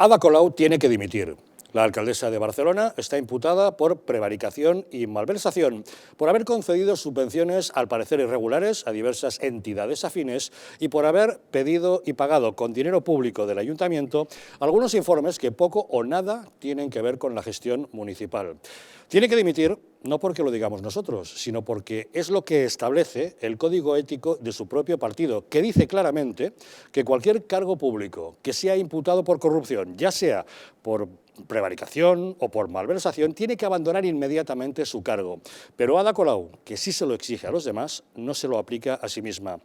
Ada Colau tiene que dimitir. La alcaldesa de Barcelona está imputada por prevaricación y malversación, por haber concedido subvenciones al parecer irregulares a diversas entidades afines y por haber pedido y pagado con dinero público del ayuntamiento algunos informes que poco o nada tienen que ver con la gestión municipal. Tiene que dimitir no porque lo digamos nosotros, sino porque es lo que establece el código ético de su propio partido, que dice claramente que cualquier cargo público que sea imputado por corrupción, ya sea por prevaricación o por malversación, tiene que abandonar inmediatamente su cargo. Pero Ada Colau, que sí se lo exige a los demás, no se lo aplica a sí misma.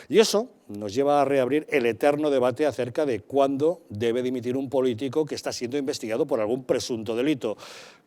Y eso nos lleva a reabrir el eterno debate acerca de cuándo debe dimitir un político que está siendo investigado por algún presunto delito.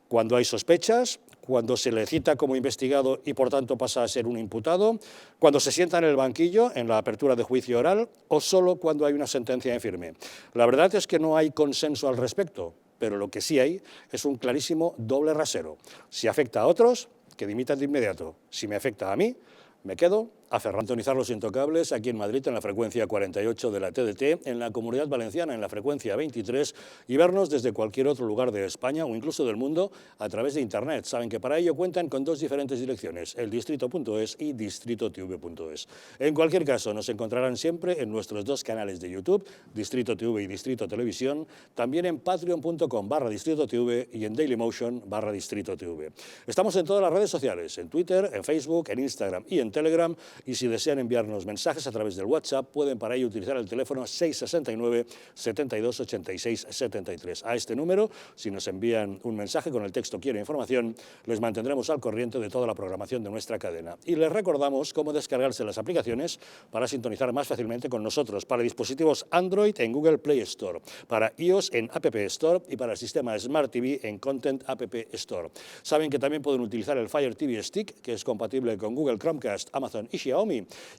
Cuando hay sospechas, cuando se le cita como investigado y por tanto pasa a ser un imputado, cuando se sienta en el banquillo en la apertura de juicio oral o solo cuando hay una sentencia en firme. La verdad es que no hay consenso al respecto, pero lo que sí hay es un clarísimo doble rasero. Si afecta a otros, que dimitan de inmediato. Si me afecta a mí, me quedo aferrado. Sintonizar Los Intocables aquí en Madrid en la frecuencia 48 de la TDT, en la Comunidad Valenciana en la frecuencia 23 y vernos desde cualquier otro lugar de España o incluso del mundo a través de Internet. Saben que para ello cuentan con dos diferentes direcciones, eldistrito.es y distritotv.es. En cualquier caso, nos encontrarán siempre en nuestros dos canales de YouTube, Distrito TV y Distrito Televisión, también en patreon.com/distritotv y en dailymotion/distritotv. Estamos en todas las redes sociales, en Twitter, en Facebook, en Instagram y en Telegram, y si desean enviarnos mensajes a través del WhatsApp, pueden para ello utilizar el teléfono 669 72 86 73. A este número, si nos envían un mensaje con el texto "Quiero información", les mantendremos al corriente de toda la programación de nuestra cadena. Y les recordamos cómo descargarse las aplicaciones para sintonizar más fácilmente con nosotros, para dispositivos Android en Google Play Store, para iOS en App Store y para el sistema Smart TV en Content App Store. Saben que también pueden utilizar el Fire TV Stick, que es compatible con Google Chromecast, Amazon y Xiaomi,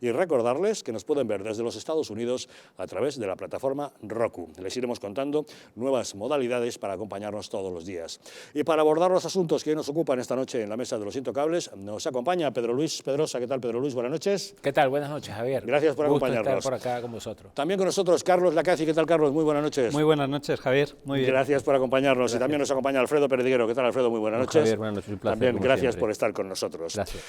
y recordarles que nos pueden ver desde los Estados Unidos a través de la plataforma Roku. Les iremos contando nuevas modalidades para acompañarnos todos los días. Y para abordar los asuntos que hoy nos ocupan esta noche en la mesa de Los Intocables, nos acompaña Pedro Luis Pedrosa. ¿Qué tal, Pedro Luis? Buenas noches. ¿Qué tal? Buenas noches, Javier. Gracias por acompañarnos. Estar por acá con vosotros. También con nosotros Carlos Lacaci. ¿Qué tal, Carlos? Muy buenas noches. Muy buenas noches, Javier. Muy bien. Gracias por acompañarnos. Gracias. Y también nos acompaña Alfredo Perdiguero. ¿Qué tal, Alfredo? Muy buenas noches. Javier, buenas noches. Un placer, también gracias siempre por estar con nosotros. Gracias.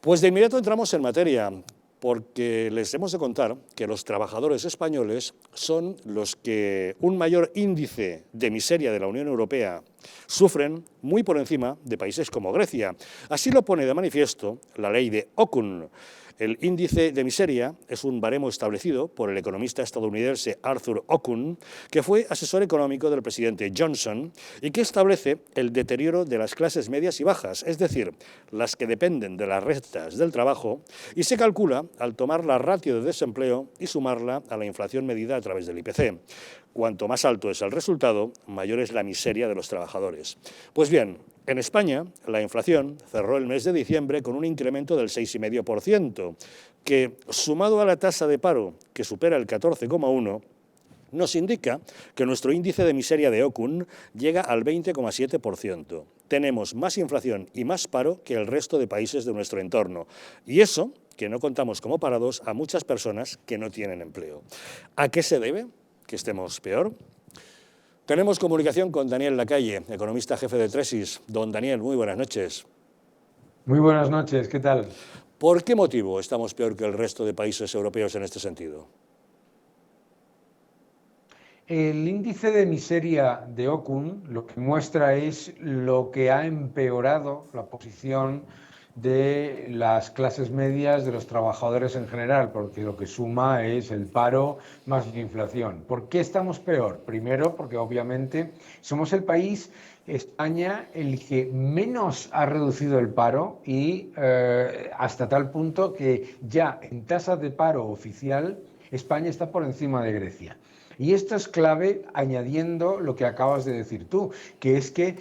Pues de inmediato entramos en materia, porque les hemos de contar que los trabajadores españoles son los que un mayor índice de miseria de la Unión Europea sufren, muy por encima de países como Grecia. Así lo pone de manifiesto la ley de Okun. El índice de miseria es un baremo establecido por el economista estadounidense Arthur Okun, que fue asesor económico del presidente Johnson y que establece el deterioro de las clases medias y bajas, es decir, las que dependen de las rentas del trabajo, y se calcula al tomar la ratio de desempleo y sumarla a la inflación medida a través del IPC. Cuanto más alto es el resultado, mayor es la miseria de los trabajadores. Pues bien, en España, la inflación cerró el mes de diciembre con un incremento del 6,5%, que, sumado a la tasa de paro, que supera el 14,1%, nos indica que nuestro índice de miseria de Okun llega al 20,7%. Tenemos más inflación y más paro que el resto de países de nuestro entorno. Y eso, que no contamos como parados a muchas personas que no tienen empleo. ¿A qué se debe que estemos peor? Tenemos comunicación con Daniel Lacalle, economista jefe de Tresis. Don Daniel, muy buenas noches. Muy buenas noches, ¿qué tal? ¿Por qué motivo estamos peor que el resto de países europeos en este sentido? El índice de miseria de Okun lo que muestra es lo que ha empeorado la posición de las clases medias, de los trabajadores en general, porque lo que suma es el paro más la inflación. ¿Por qué estamos peor? Primero, porque obviamente somos el país, España, el que menos ha reducido el paro y hasta tal punto que ya en tasa de paro oficial España está por encima de Grecia. Y esto es clave añadiendo lo que acabas de decir tú, que es que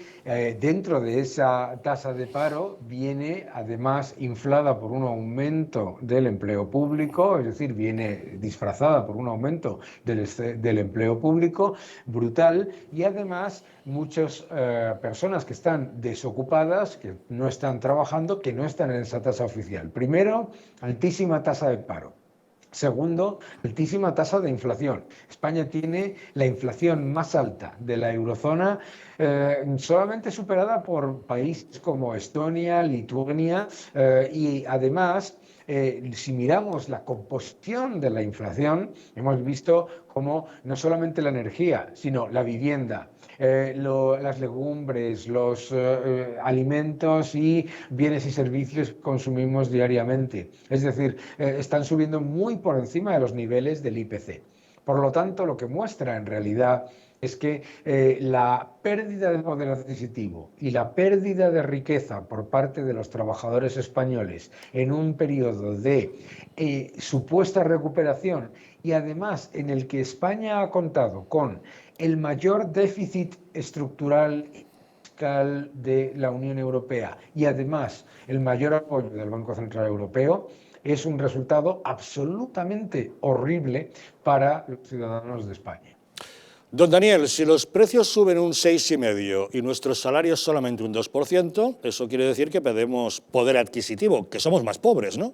dentro de esa tasa de paro viene además inflada por un aumento del empleo público, es decir, viene disfrazada por un aumento del empleo público brutal, y además muchas personas que están desocupadas, que no están trabajando, que no están en esa tasa oficial. Primero, altísima tasa de paro. Segundo, altísima tasa de inflación. España tiene la inflación más alta de la eurozona, solamente superada por países como Estonia, Lituania, y además, si miramos la composición de la inflación, hemos visto cómo no solamente la energía, sino la vivienda, las legumbres, los alimentos y bienes y servicios que consumimos diariamente. Es decir, están subiendo muy por encima de los niveles del IPC. Por lo tanto, lo que muestra en realidad es que la pérdida de poder adquisitivo y la pérdida de riqueza por parte de los trabajadores españoles en un periodo de supuesta recuperación, y además en el que España ha contado con el mayor déficit estructural de la Unión Europea y además el mayor apoyo del Banco Central Europeo, es un resultado absolutamente horrible para los ciudadanos de España. Don Daniel, si los precios suben un 6,5% y nuestros salarios solamente un 2%, eso quiere decir que perdemos poder adquisitivo, que somos más pobres, ¿no?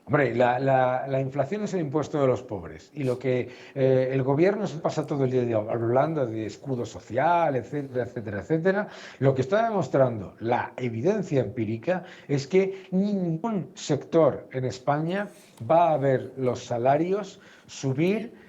Hombre, la inflación es el impuesto de los pobres, y lo que el gobierno se pasa todo el día hablando de escudo social, etcétera, etcétera, etcétera, lo que está demostrando la evidencia empírica es que ningún sector en España va a ver los salarios subir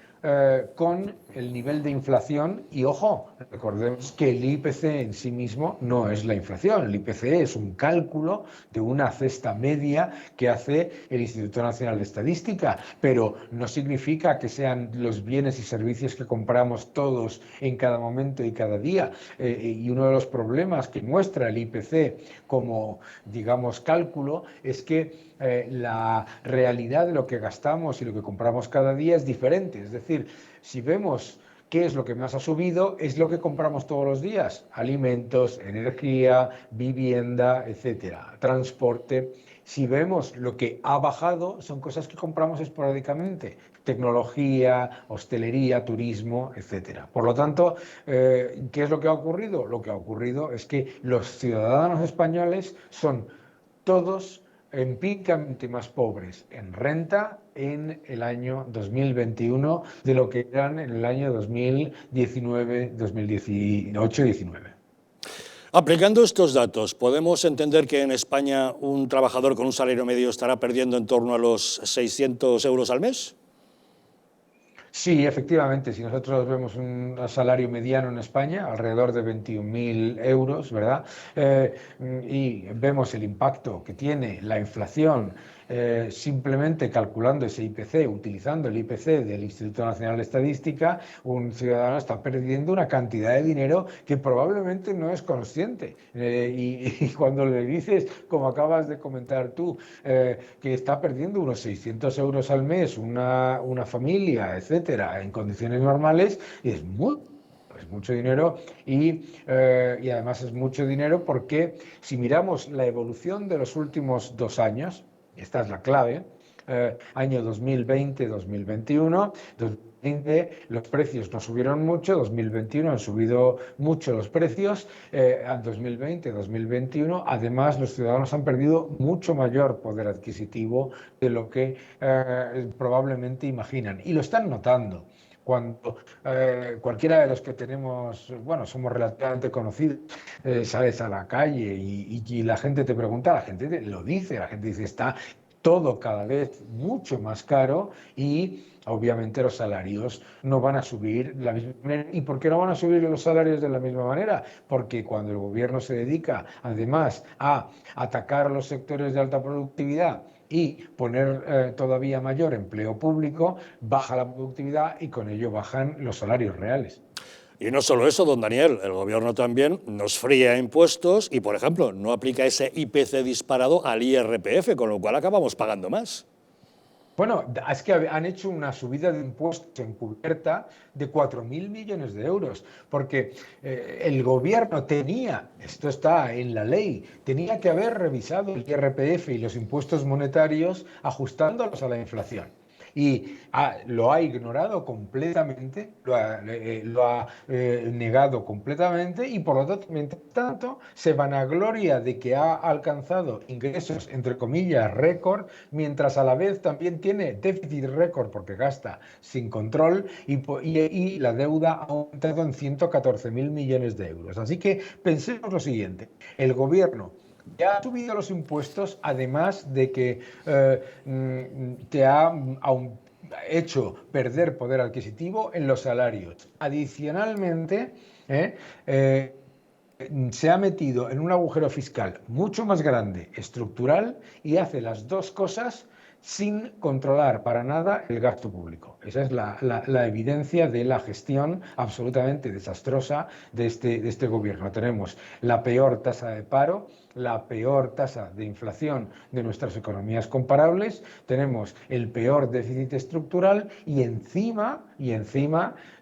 con el nivel de inflación. Y ojo, recordemos que el IPC en sí mismo no es la inflación. El IPC es un cálculo de una cesta media que hace el Instituto Nacional de Estadística, pero no significa que sean los bienes y servicios que compramos todos en cada momento y cada día. Y uno de los problemas que muestra el IPC como, digamos, cálculo es que la realidad de lo que gastamos y lo que compramos cada día es diferente. Es decir, si vemos qué es lo que más ha subido, es lo que compramos todos los días: alimentos, energía, vivienda, etcétera, transporte. Si vemos lo que ha bajado, son cosas que compramos esporádicamente: tecnología, hostelería, turismo, etcétera. Por lo tanto, ¿qué es lo que ha ocurrido? Lo que ha ocurrido es que los ciudadanos españoles son todos empíricamente más pobres en renta en el año 2021 de lo que eran en el año 2019, 2018-19. Aplicando estos datos, ¿podemos entender que en España un trabajador con un salario medio estará perdiendo en torno a los 600 euros al mes? Sí, efectivamente, si nosotros vemos un salario mediano en España, alrededor de 21.000 euros, ¿verdad? Y vemos el impacto que tiene la inflación, simplemente calculando ese IPC, utilizando el IPC del Instituto Nacional de Estadística, un ciudadano está perdiendo una cantidad de dinero que probablemente no es consciente. Y cuando le dices, como acabas de comentar tú, que está perdiendo unos 600 euros al mes una familia, etcétera, en condiciones normales, es mucho dinero, y además es mucho dinero porque si miramos la evolución de los últimos 2 años, esta es la clave, año 2020-2021, 2020 los precios no subieron mucho, 2021 han subido mucho los precios, en 2020-2021 además los ciudadanos han perdido mucho mayor poder adquisitivo de lo que probablemente imaginan, y lo están notando. Cuando cualquiera de los que tenemos, bueno, somos relativamente conocidos, sales a la calle y la gente te pregunta, la gente lo dice, la gente dice, está todo cada vez mucho más caro y obviamente los salarios no van a subir de la misma manera. ¿Y por qué no van a subir los salarios de la misma manera? Porque cuando el gobierno se dedica además a atacar a los sectores de alta productividad y poner todavía mayor empleo público, baja la productividad y con ello bajan los salarios reales. Y no solo eso, don Daniel, el gobierno también nos fría impuestos y, por ejemplo, no aplica ese IPC disparado al IRPF, con lo cual acabamos pagando más. Bueno, es que han hecho una subida de impuestos encubierta de 4.000 millones de euros, porque el gobierno tenía, esto está en la ley, tenía que haber revisado el IRPF y los impuestos monetarios ajustándolos a la inflación. y lo ha ignorado completamente, lo ha negado completamente y por lo tanto, mientras tanto, se vanagloria de que ha alcanzado ingresos, entre comillas, récord, mientras a la vez también tiene déficit récord porque gasta sin control y la deuda ha aumentado en 114.000 millones de euros. Así que pensemos lo siguiente, el gobierno ya ha subido los impuestos, además de que te ha hecho perder poder adquisitivo en los salarios. Adicionalmente, se ha metido en un agujero fiscal mucho más grande, estructural, y hace las dos cosas sin controlar para nada el gasto público. Esa es la evidencia de la gestión absolutamente desastrosa de este gobierno. Tenemos la peor tasa de paro, la peor tasa de inflación de nuestras economías comparables, tenemos el peor déficit estructural y encima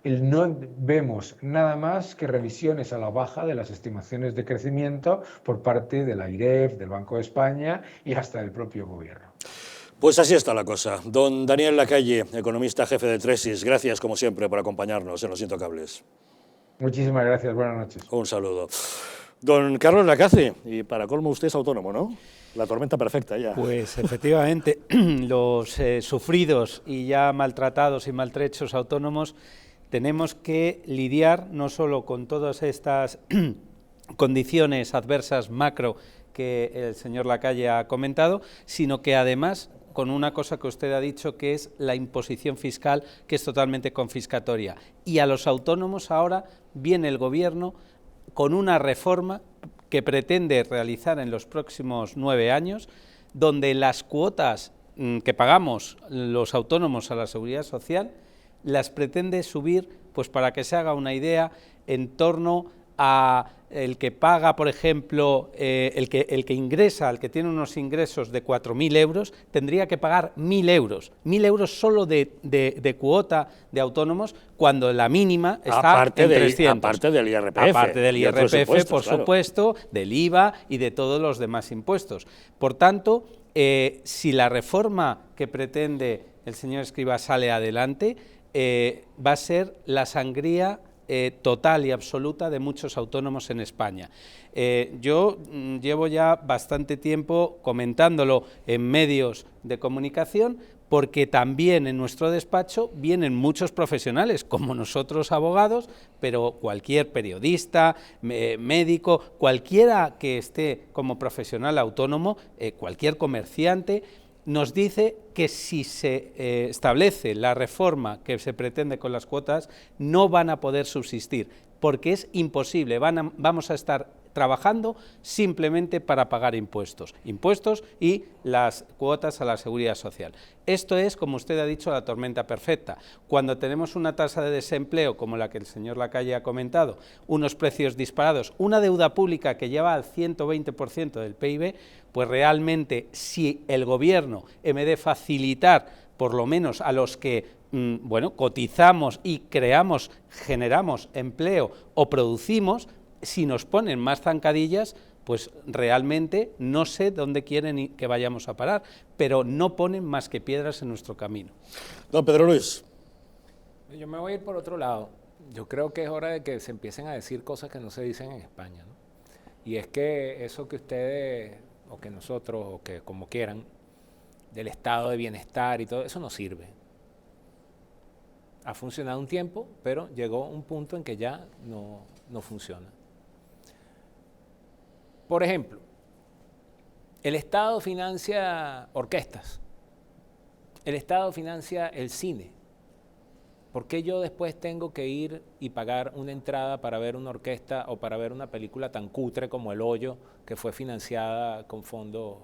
no vemos nada más que revisiones a la baja de las estimaciones de crecimiento por parte de la IREF, del Banco de España y hasta del propio gobierno. Pues así está la cosa. Don Daniel Lacalle, economista jefe de Tresis, gracias como siempre por acompañarnos en Los Intocables. Muchísimas gracias, buenas noches. Un saludo. Don Carlos Lacaze, y para colmo usted es autónomo, ¿no? La tormenta perfecta ya. Pues efectivamente, los sufridos y ya maltratados y maltrechos autónomos tenemos que lidiar no solo con todas estas condiciones adversas macro que el señor Lacalle ha comentado, sino que además con una cosa que usted ha dicho, que es la imposición fiscal, que es totalmente confiscatoria. Y a los autónomos ahora viene el gobierno con una reforma que pretende realizar en los próximos 9 años, donde las cuotas que pagamos los autónomos a la Seguridad Social las pretende subir, pues para que se haga una idea, en torno a el que paga, por ejemplo, el que ingresa, el que tiene unos ingresos de 4.000 euros, tendría que pagar 1.000 euros. 1.000 euros solo de cuota de autónomos, cuando la mínima está en 300. Aparte del IRPF. Aparte del IRPF, por claro. supuesto, del IVA y de todos los demás impuestos. Por tanto, si la reforma que pretende el señor Escrivá sale adelante, va a ser la sangría total y absoluta de muchos autónomos en España. Yo llevo ya bastante tiempo comentándolo en medios de comunicación, porque también en nuestro despacho vienen muchos profesionales, como nosotros abogados, pero cualquier periodista, médico, cualquiera que esté como profesional autónomo, cualquier comerciante, nos dice que si se establece la reforma que se pretende con las cuotas, no van a poder subsistir, porque es imposible, vamos a estar trabajando simplemente para pagar impuestos y las cuotas a la Seguridad Social. Esto es, como usted ha dicho, la tormenta perfecta. Cuando tenemos una tasa de desempleo como la que el señor Lacalle ha comentado, unos precios disparados, una deuda pública que lleva al 120% del PIB, pues realmente si el gobierno, en vez de facilitar por lo menos a los que cotizamos y generamos empleo o producimos, si nos ponen más zancadillas, pues realmente no sé dónde quieren que vayamos a parar, pero no ponen más que piedras en nuestro camino. Don Pedro Luis. Yo me voy a ir por otro lado. Yo creo que es hora de que se empiecen a decir cosas que no se dicen en España, ¿no? Y es que eso que ustedes, o que nosotros, o que como quieran, del estado de bienestar y todo, eso no sirve. Ha funcionado un tiempo, pero llegó un punto en que ya no funciona. Por ejemplo, el Estado financia orquestas, el Estado financia el cine. ¿Por qué yo después tengo que ir y pagar una entrada para ver una orquesta o para ver una película tan cutre como El Hoyo, que fue financiada con fondos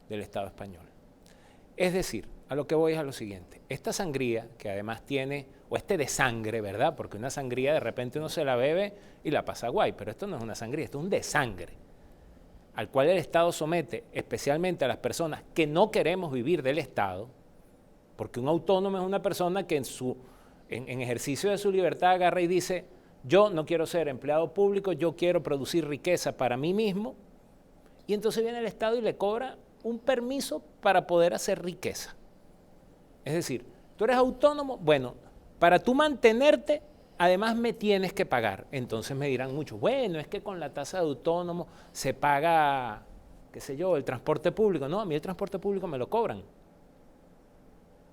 del Estado español? Es decir, a lo que voy es a lo siguiente. Esta sangría, que además tiene, o este desangre, ¿verdad? Porque una sangría de repente uno se la bebe y la pasa guay, pero esto no es una sangría, esto es un desangre, al cual el Estado somete especialmente a las personas que no queremos vivir del Estado, porque un autónomo es una persona que en ejercicio de su libertad agarra y dice, yo no quiero ser empleado público, yo quiero producir riqueza para mí mismo, y entonces viene el Estado y le cobra un permiso para poder hacer riqueza. Es decir, tú eres autónomo, bueno, para tú mantenerte, además me tienes que pagar. Entonces me dirán muchos, bueno, es que con la tasa de autónomo se paga, qué sé yo, el transporte público. No, a mí el transporte público me lo cobran.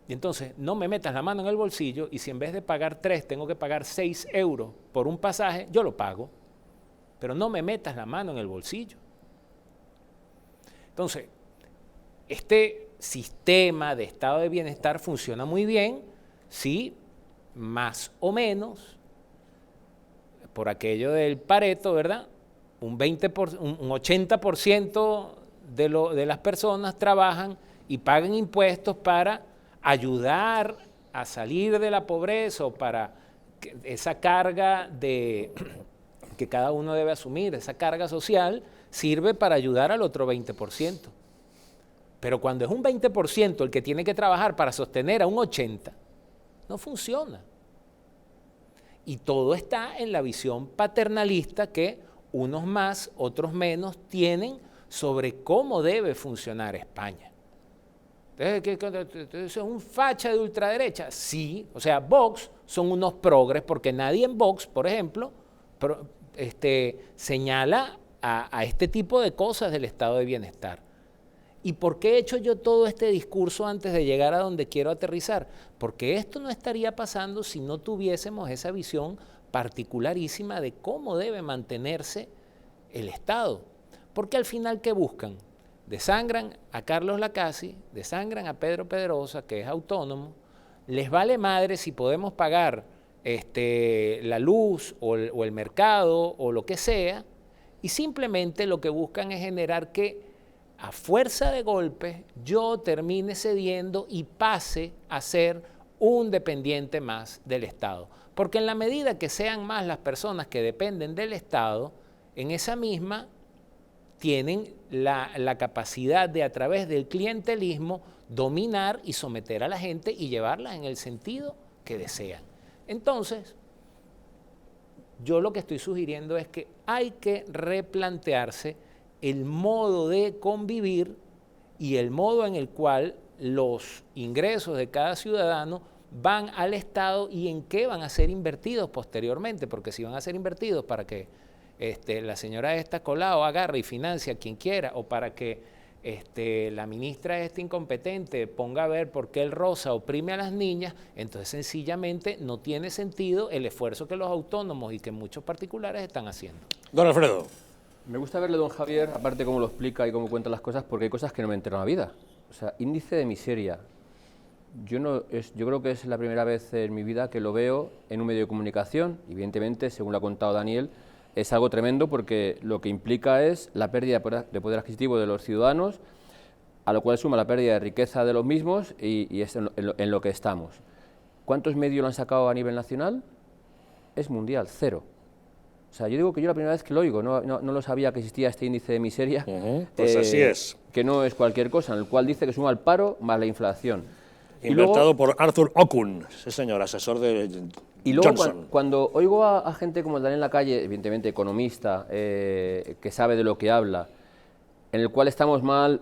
Y entonces no me metas la mano en el bolsillo y si en vez de pagar 3 tengo que pagar 6 euros por un pasaje, yo lo pago. Pero no me metas la mano en el bolsillo. Entonces, este sistema de estado de bienestar funciona muy bien si más o menos, por aquello del Pareto, ¿verdad? Un 80% de las personas trabajan y pagan impuestos para ayudar a salir de la pobreza o para esa carga que cada uno debe asumir, esa carga social, sirve para ayudar al otro 20%. Pero cuando es un 20% el que tiene que trabajar para sostener a un 80%, no funciona. Y todo está en la visión paternalista que unos más, otros menos tienen sobre cómo debe funcionar España. Entonces, ¿es un facha de ultraderecha? Sí, o sea, Vox son unos progres porque nadie en Vox, por ejemplo, señala a este tipo de cosas del estado de bienestar. ¿Y por qué he hecho yo todo este discurso antes de llegar a donde quiero aterrizar? Porque esto no estaría pasando si no tuviésemos esa visión particularísima de cómo debe mantenerse el Estado. Porque al final, ¿qué buscan? Desangran a Carlos Lacassi, desangran a Pedro Pedrosa, que es autónomo, les vale madre si podemos pagar la luz o el mercado o lo que sea, y simplemente lo que buscan es generar que a fuerza de golpes yo termine cediendo y pase a ser un dependiente más del Estado. Porque en la medida que sean más las personas que dependen del Estado, en esa misma tienen la capacidad de a través del clientelismo dominar y someter a la gente y llevarla en el sentido que desean. Entonces, yo lo que estoy sugiriendo es que hay que replantearse el modo de convivir y el modo en el cual los ingresos de cada ciudadano van al Estado y en qué van a ser invertidos posteriormente, porque si van a ser invertidos para que la señora Colao agarre y financie a quien quiera, o para que la ministra incompetente ponga a ver por qué el rosa oprime a las niñas, entonces sencillamente no tiene sentido el esfuerzo que los autónomos y que muchos particulares están haciendo. Don Alfredo. Me gusta verle, don Javier, aparte cómo lo explica y cómo cuenta las cosas, porque hay cosas que no me entero en la vida. O sea, índice de miseria. Yo creo que es la primera vez en mi vida que lo veo en un medio de comunicación. Evidentemente, según lo ha contado Daniel, es algo tremendo porque lo que implica es la pérdida de poder adquisitivo de los ciudadanos, a lo cual suma la pérdida de riqueza de los mismos y es en lo que estamos. ¿Cuántos medios lo han sacado a nivel nacional? Es mundial, 0. O sea, yo digo que yo la primera vez que lo oigo, no lo sabía que existía este índice de miseria. Pues así es. Que no es cualquier cosa, en el cual dice que suma el paro más la inflación. Inventado por Arthur Okun, sí señor, asesor de y luego Johnson. Cuando oigo a gente como Daniel Lacalle, evidentemente economista, que sabe de lo que habla, en el cual estamos mal,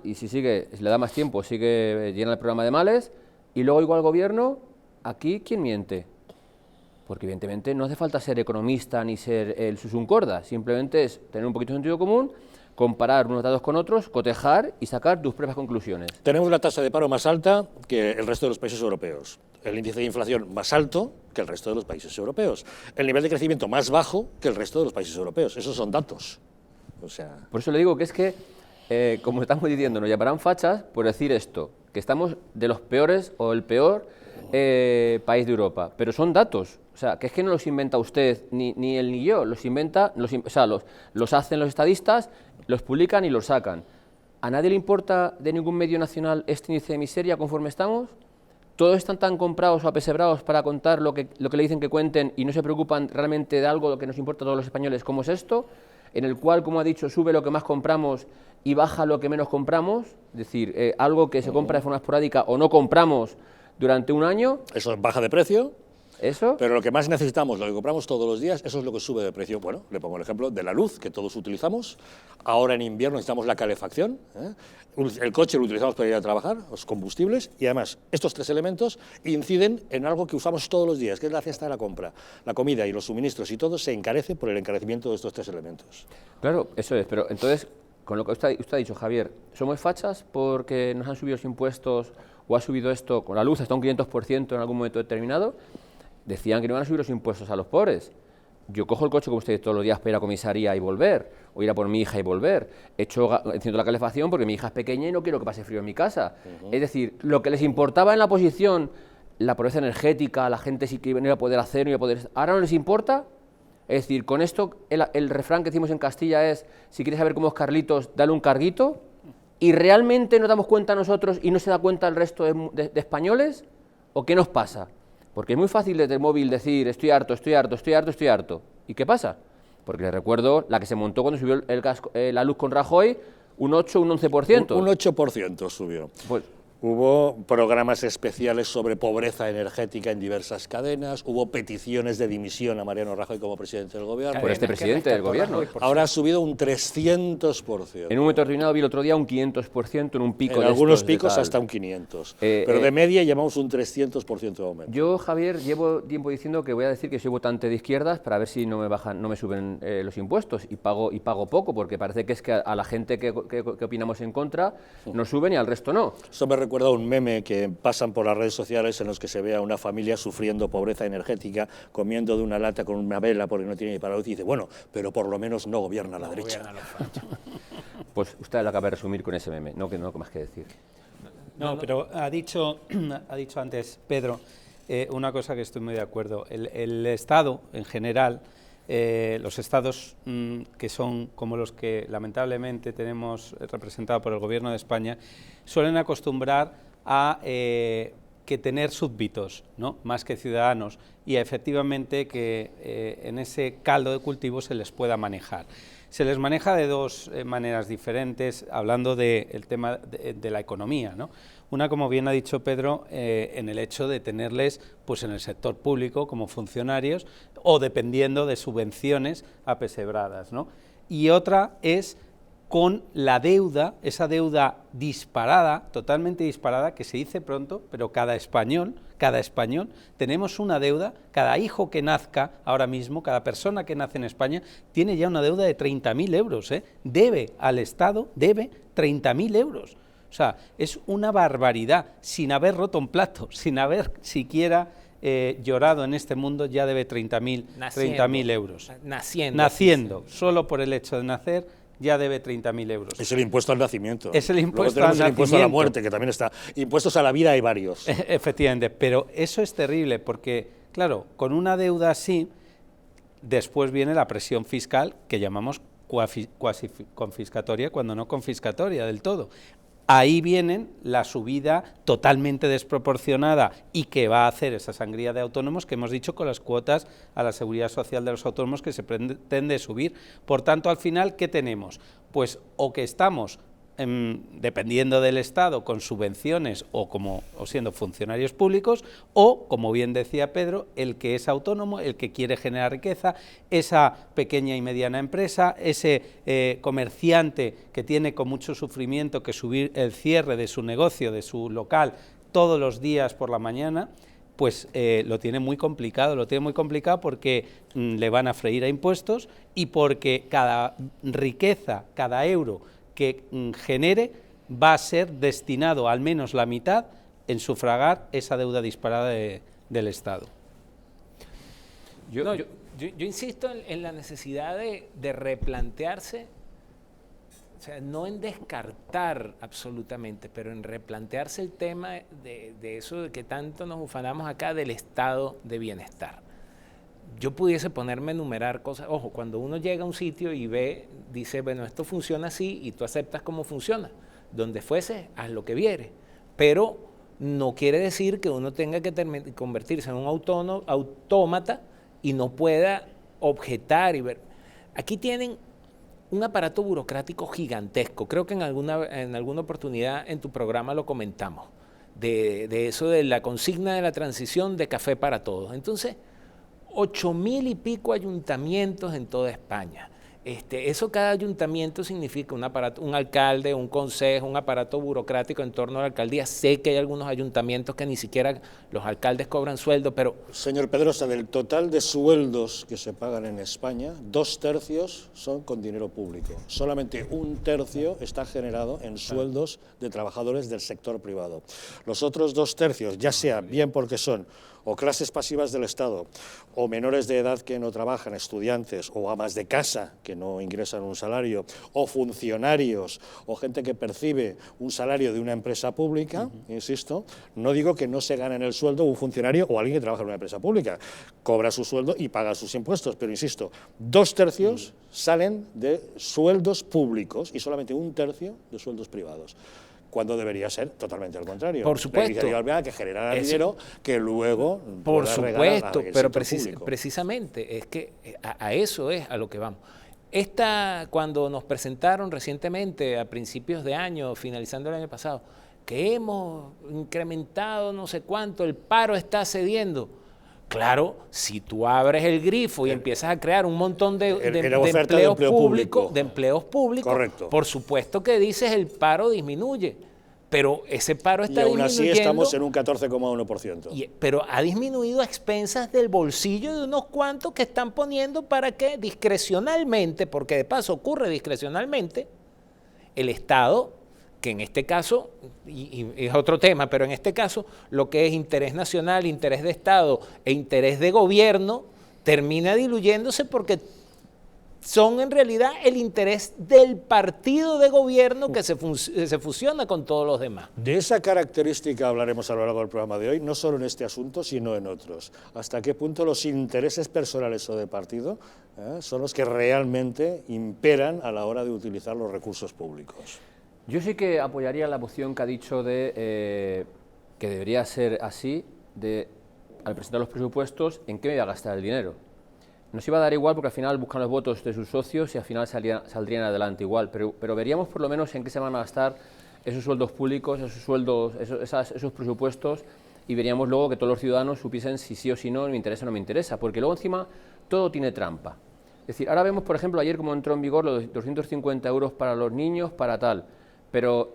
y si sigue, si le da más tiempo, sigue llena el programa de males, y luego oigo al gobierno, aquí, ¿quién miente? Porque evidentemente no hace falta ser economista ni ser el susuncorda, simplemente es tener un poquito de sentido común, comparar unos datos con otros, cotejar y sacar tus propias conclusiones. Tenemos la tasa de paro más alta que el resto de los países europeos, el índice de inflación más alto que el resto de los países europeos, el nivel de crecimiento más bajo que el resto de los países europeos. Esos son datos. O sea... Por eso le digo que es que, como estamos diciendo, nos llamarán fachas por decir esto, que estamos de los peores o el peor país de Europa, pero son datos. O sea, que es que no los inventa usted, ni él ni yo, los hacen los estadistas, los publican y los sacan. ¿A nadie le importa de ningún medio nacional este índice de miseria conforme estamos? ¿Todos están tan comprados o apesebrados para contar lo que le dicen que cuenten y no se preocupan realmente de algo que nos importa a todos los españoles como es esto? En el cual, como ha dicho, sube lo que más compramos y baja lo que menos compramos, es decir, algo que se compra de forma esporádica o no compramos durante un año. Eso baja de precio. ¿Eso? Pero lo que más necesitamos, lo que compramos todos los días, eso es lo que sube de precio. Bueno, le pongo el ejemplo de la luz, que todos utilizamos. Ahora en invierno necesitamos la calefacción, ¿eh? El coche lo utilizamos para ir a trabajar, los combustibles, y además estos tres elementos inciden en algo que usamos todos los días, que es la cesta de la compra. La comida y los suministros y todo se encarece por el encarecimiento de estos tres elementos. Claro, eso es, pero entonces, con lo que usted ha dicho, Javier, ¿somos fachas porque nos han subido los impuestos o ha subido esto con la luz hasta un 500% en algún momento determinado? Decían que no iban a subir los impuestos a los pobres. Yo cojo el coche como ustedes todos los días para ir a comisaría y volver, o ir a por mi hija y volver. Enciendo la calefacción porque mi hija es pequeña y no quiero que pase frío en mi casa. Es decir, lo que les importaba en la oposición, la pobreza energética, la gente sí que no iba a poder hacer, no iba a poder... ¿Ahora no les importa? Es decir, con esto, el refrán que decimos en Castilla es, si quieres saber cómo es Carlitos, dale un carguito, y realmente nos damos cuenta nosotros y no se da cuenta el resto de españoles, ¿o qué nos pasa? Porque es muy fácil desde el móvil decir, estoy harto, estoy harto, estoy harto, estoy harto. ¿Y qué pasa? Porque les recuerdo la que se montó cuando subió la luz con Rajoy, un 8, un 11%. Un 8% subió. Pues, Hubo programas especiales sobre pobreza energética en diversas cadenas, hubo peticiones de dimisión a Mariano Rajoy como presidente del gobierno. por este presidente del gobierno. Ahora ha subido un 300%. En un momento determinado vi el otro día un 500% en un pico. En de algunos estos de picos tal. hasta un 500. Pero de media llevamos un 300% de aumento. Yo, Javier, llevo tiempo diciendo que voy a decir que soy votante de izquierdas para ver si no me suben los impuestos y pago poco, porque parece que es que a la gente que opinamos en contra nos suben y al resto no. Eso me recuerda a un meme que pasan por las redes sociales en los que se ve a una familia sufriendo pobreza energética, comiendo de una lata con una vela porque no tiene ni para luz y dice, bueno, pero por lo menos no gobierna la derecha. Pues usted lo acaba de resumir con ese meme, no más que decir. No, pero ha dicho antes Pedro una cosa que estoy muy de acuerdo. El Estado, en general, los estados que son como los que lamentablemente tenemos representados por el Gobierno de España, suelen acostumbrar a que tener súbditos, ¿no?, más que ciudadanos, y efectivamente que en ese caldo de cultivo se les pueda manejar. Se les maneja de dos maneras diferentes, hablando del tema de la economía, ¿no? Una, como bien ha dicho Pedro, en el hecho de tenerles pues, en el sector público como funcionarios o dependiendo de subvenciones apesebradas, ¿no? Y otra es con la deuda, esa deuda disparada, totalmente disparada, que se dice pronto, pero cada español, tenemos una deuda, cada hijo que nazca ahora mismo, cada persona que nace en España, tiene ya una deuda de 30.000 euros, debe al Estado, debe 30.000 euros. O sea, es una barbaridad, sin haber roto un plato, sin haber siquiera llorado en este mundo, ya debe 30.000 euros. Naciendo, solo por el hecho de nacer, ya debe 30.000 euros. Es el impuesto al nacimiento. Es el impuesto Luego al tenemos el impuesto a la nacimiento. muerte, que también está. Impuestos a la vida hay varios. Efectivamente, pero eso es terrible porque, claro, con una deuda así, después viene la presión fiscal que llamamos cuasi confiscatoria, cuando no confiscatoria del todo. Ahí viene la subida totalmente desproporcionada y que va a hacer esa sangría de autónomos que hemos dicho con las cuotas a la seguridad social de los autónomos que se pretende subir. Por tanto, al final, ¿qué tenemos? Pues o que estamos dependiendo del Estado con subvenciones o siendo funcionarios públicos, o, como bien decía Pedro, el que es autónomo, el que quiere generar riqueza, esa pequeña y mediana empresa, ese comerciante que tiene con mucho sufrimiento que subir el cierre de su negocio, de su local, todos los días por la mañana, pues lo tiene muy complicado porque le van a freír a impuestos y porque cada riqueza, cada euro que genere va a ser destinado al menos la mitad en sufragar esa deuda disparada del Estado. Yo insisto en la necesidad de replantearse, o sea, no en descartar absolutamente, pero en replantearse el tema de eso de que tanto nos ufanamos acá del estado de bienestar. Yo pudiese ponerme a enumerar cosas. Ojo, cuando uno llega a un sitio y dice, bueno, esto funciona así y tú aceptas cómo funciona. Donde fuese, haz lo que viere. Pero no quiere decir que uno tenga que convertirse en un autómata y no pueda objetar y ver. Aquí tienen un aparato burocrático gigantesco. Creo que en alguna oportunidad en tu programa lo comentamos. de eso de la consigna de la transición de café para todos. Entonces, 8.000 y pico ayuntamientos en toda España. Eso cada ayuntamiento significa un aparato, un alcalde, un consejo, un aparato burocrático en torno a la alcaldía. Sé que hay algunos ayuntamientos que ni siquiera los alcaldes cobran sueldo, pero... Señor Pedrosa, del total de sueldos que se pagan en España, 2/3 son con dinero público. Solamente 1/3 está generado en sueldos de trabajadores del sector privado. Los otros 2/3, ya sea bien porque son o clases pasivas del Estado, o menores de edad que no trabajan, estudiantes, o amas de casa que no ingresan un salario, o funcionarios, o gente que percibe un salario de una empresa pública, insisto, no digo que no se gane en el sueldo un funcionario o alguien que trabaja en una empresa pública, cobra su sueldo y paga sus impuestos, pero insisto, 2/3 salen de sueldos públicos y solamente 1/3 de sueldos privados, cuando debería ser totalmente al contrario. Por supuesto. La iniciativa privada que generara dinero que luego por pueda regalar supuesto, al pero sector público. precisamente es que a eso es a lo que vamos. Cuando nos presentaron recientemente, a principios de año, finalizando el año pasado, que hemos incrementado no sé cuánto, el paro está cediendo. Claro, si tú abres el grifo y empiezas a crear un montón de empleos públicos, correcto, por supuesto que dices el paro disminuye, pero ese paro está disminuyendo. Y aún así estamos en un 14,1%. Pero ha disminuido a expensas del bolsillo de unos cuantos que están poniendo para que discrecionalmente, porque de paso ocurre discrecionalmente, el Estado, que en este caso, y es otro tema, pero en este caso lo que es interés nacional, interés de Estado e interés de gobierno, termina diluyéndose porque son en realidad el interés del partido de gobierno que se fusiona con todos los demás. De esa característica hablaremos a lo largo del programa de hoy, no solo en este asunto, sino en otros. ¿Hasta qué punto los intereses personales o de partido son los que realmente imperan a la hora de utilizar los recursos públicos? Yo sí que apoyaría la moción que ha dicho de que debería ser así, de al presentar los presupuestos, ¿en qué me voy a gastar el dinero? Nos iba a dar igual porque al final buscan los votos de sus socios y al final saldrían adelante igual, pero veríamos por lo menos en qué se van a gastar esos sueldos públicos, esos sueldos, esos presupuestos, y veríamos luego que todos los ciudadanos supiesen si sí o si no, me interesa o no me interesa, porque luego encima todo tiene trampa. Es decir, ahora vemos, por ejemplo, ayer cómo entró en vigor los 250 euros para los niños, para tal, pero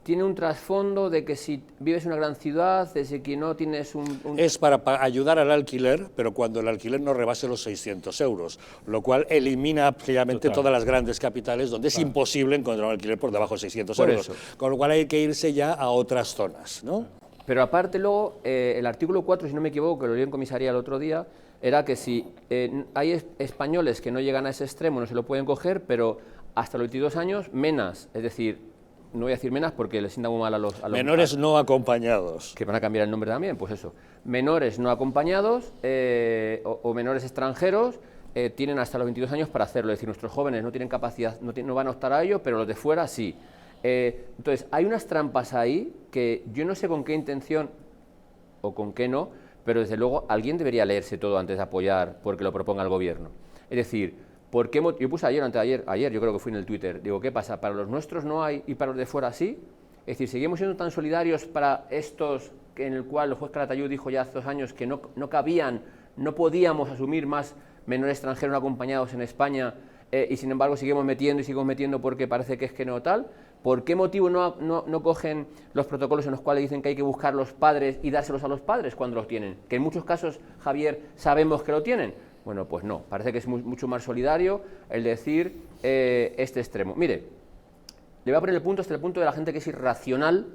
tiene un trasfondo de que si vives en una gran ciudad, de que no tienes Es para ayudar al alquiler, pero cuando el alquiler no rebase los 600 euros, lo cual elimina ampliamente todas las grandes capitales donde es imposible encontrar un alquiler por debajo de 600 euros. Con lo cual hay que irse ya a otras zonas, ¿no? Pero aparte luego, el artículo 4, si no me equivoco, que lo leí en comisaría el otro día, era que si hay españoles que no llegan a ese extremo, no se lo pueden coger, pero hasta los 22 años, menas, es decir, no voy a decir menas porque les sienta muy mal a los menores no acompañados. Que van a cambiar el nombre también, pues eso. Menores no acompañados o menores extranjeros tienen hasta los 22 años para hacerlo. Es decir, nuestros jóvenes no tienen capacidad, no van a optar a ello, pero los de fuera sí. Entonces, hay unas trampas ahí que yo no sé con qué intención o con qué no, pero desde luego alguien debería leerse todo antes de apoyar porque lo proponga el gobierno. Es decir, ¿por qué yo puse ayer, ayer yo creo que fui en el Twitter, digo, ¿qué pasa? ¿Para los nuestros no hay y para los de fuera sí? Es decir, ¿seguimos siendo tan solidarios para estos en el cual el juez Calatayud dijo ya hace 2 años que no cabían, no podíamos asumir más menores extranjeros no acompañados en España y sin embargo seguimos metiendo porque parece que es que no tal? ¿Por qué motivo no cogen los protocolos en los cuales dicen que hay que buscar los padres y dárselos a los padres cuando los tienen? Que en muchos casos, Javier, sabemos que lo tienen. Bueno, pues no, parece que es mucho más solidario el decir este extremo. Mire, le voy a poner el punto hasta el punto de la gente que es irracional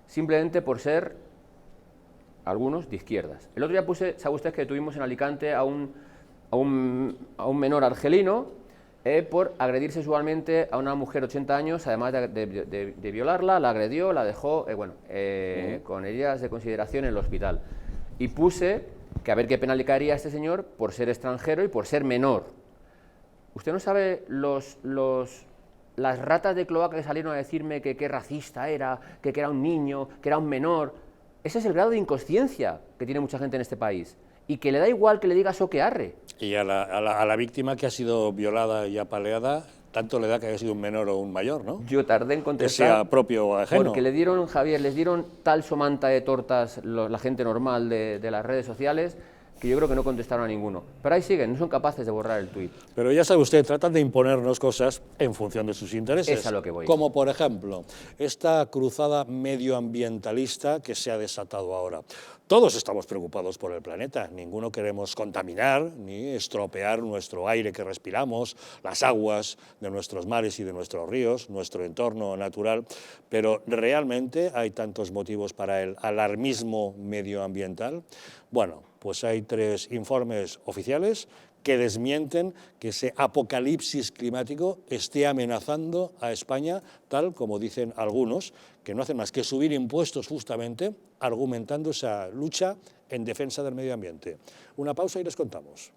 simplemente por ser algunos de izquierdas. El otro día sabe usted que tuvimos en Alicante a un menor argelino por agredir sexualmente a una mujer de 80 años, además de violarla, la agredió, la dejó, con heridas de consideración en el hospital. Y puse que a ver qué pena le caería a este señor por ser extranjero y por ser menor. ¿Usted no sabe las ratas de cloaca que salieron a decirme que qué racista era, que era un niño, que era un menor? Ese es el grado de inconsciencia que tiene mucha gente en este país y que le da igual que le digas o que arre. Y a la víctima que ha sido violada y apaleada, Tanto le da que haya sido un menor o un mayor, ¿no? Yo tardé en Que contestar. sea propio o ajeno. Porque les dieron, Javier, les dieron tal somanta de tortas la gente normal de las redes sociales que yo creo que no contestaron a ninguno. Pero ahí siguen, no son capaces de borrar el tuit. Pero ya sabe usted, tratan de imponernos cosas en función de sus intereses. Es a lo que voy. Como por ejemplo, esta cruzada medioambientalista que se ha desatado ahora. Todos estamos preocupados por el planeta, ninguno queremos contaminar ni estropear nuestro aire que respiramos, las aguas de nuestros mares y de nuestros ríos, nuestro entorno natural, pero ¿realmente hay tantos motivos para el alarmismo medioambiental? Bueno, pues hay 3 informes oficiales que desmienten que ese apocalipsis climático esté amenazando a España, tal como dicen algunos, que no hacen más que subir impuestos justamente, argumentando esa lucha en defensa del medio ambiente. Una pausa y les contamos.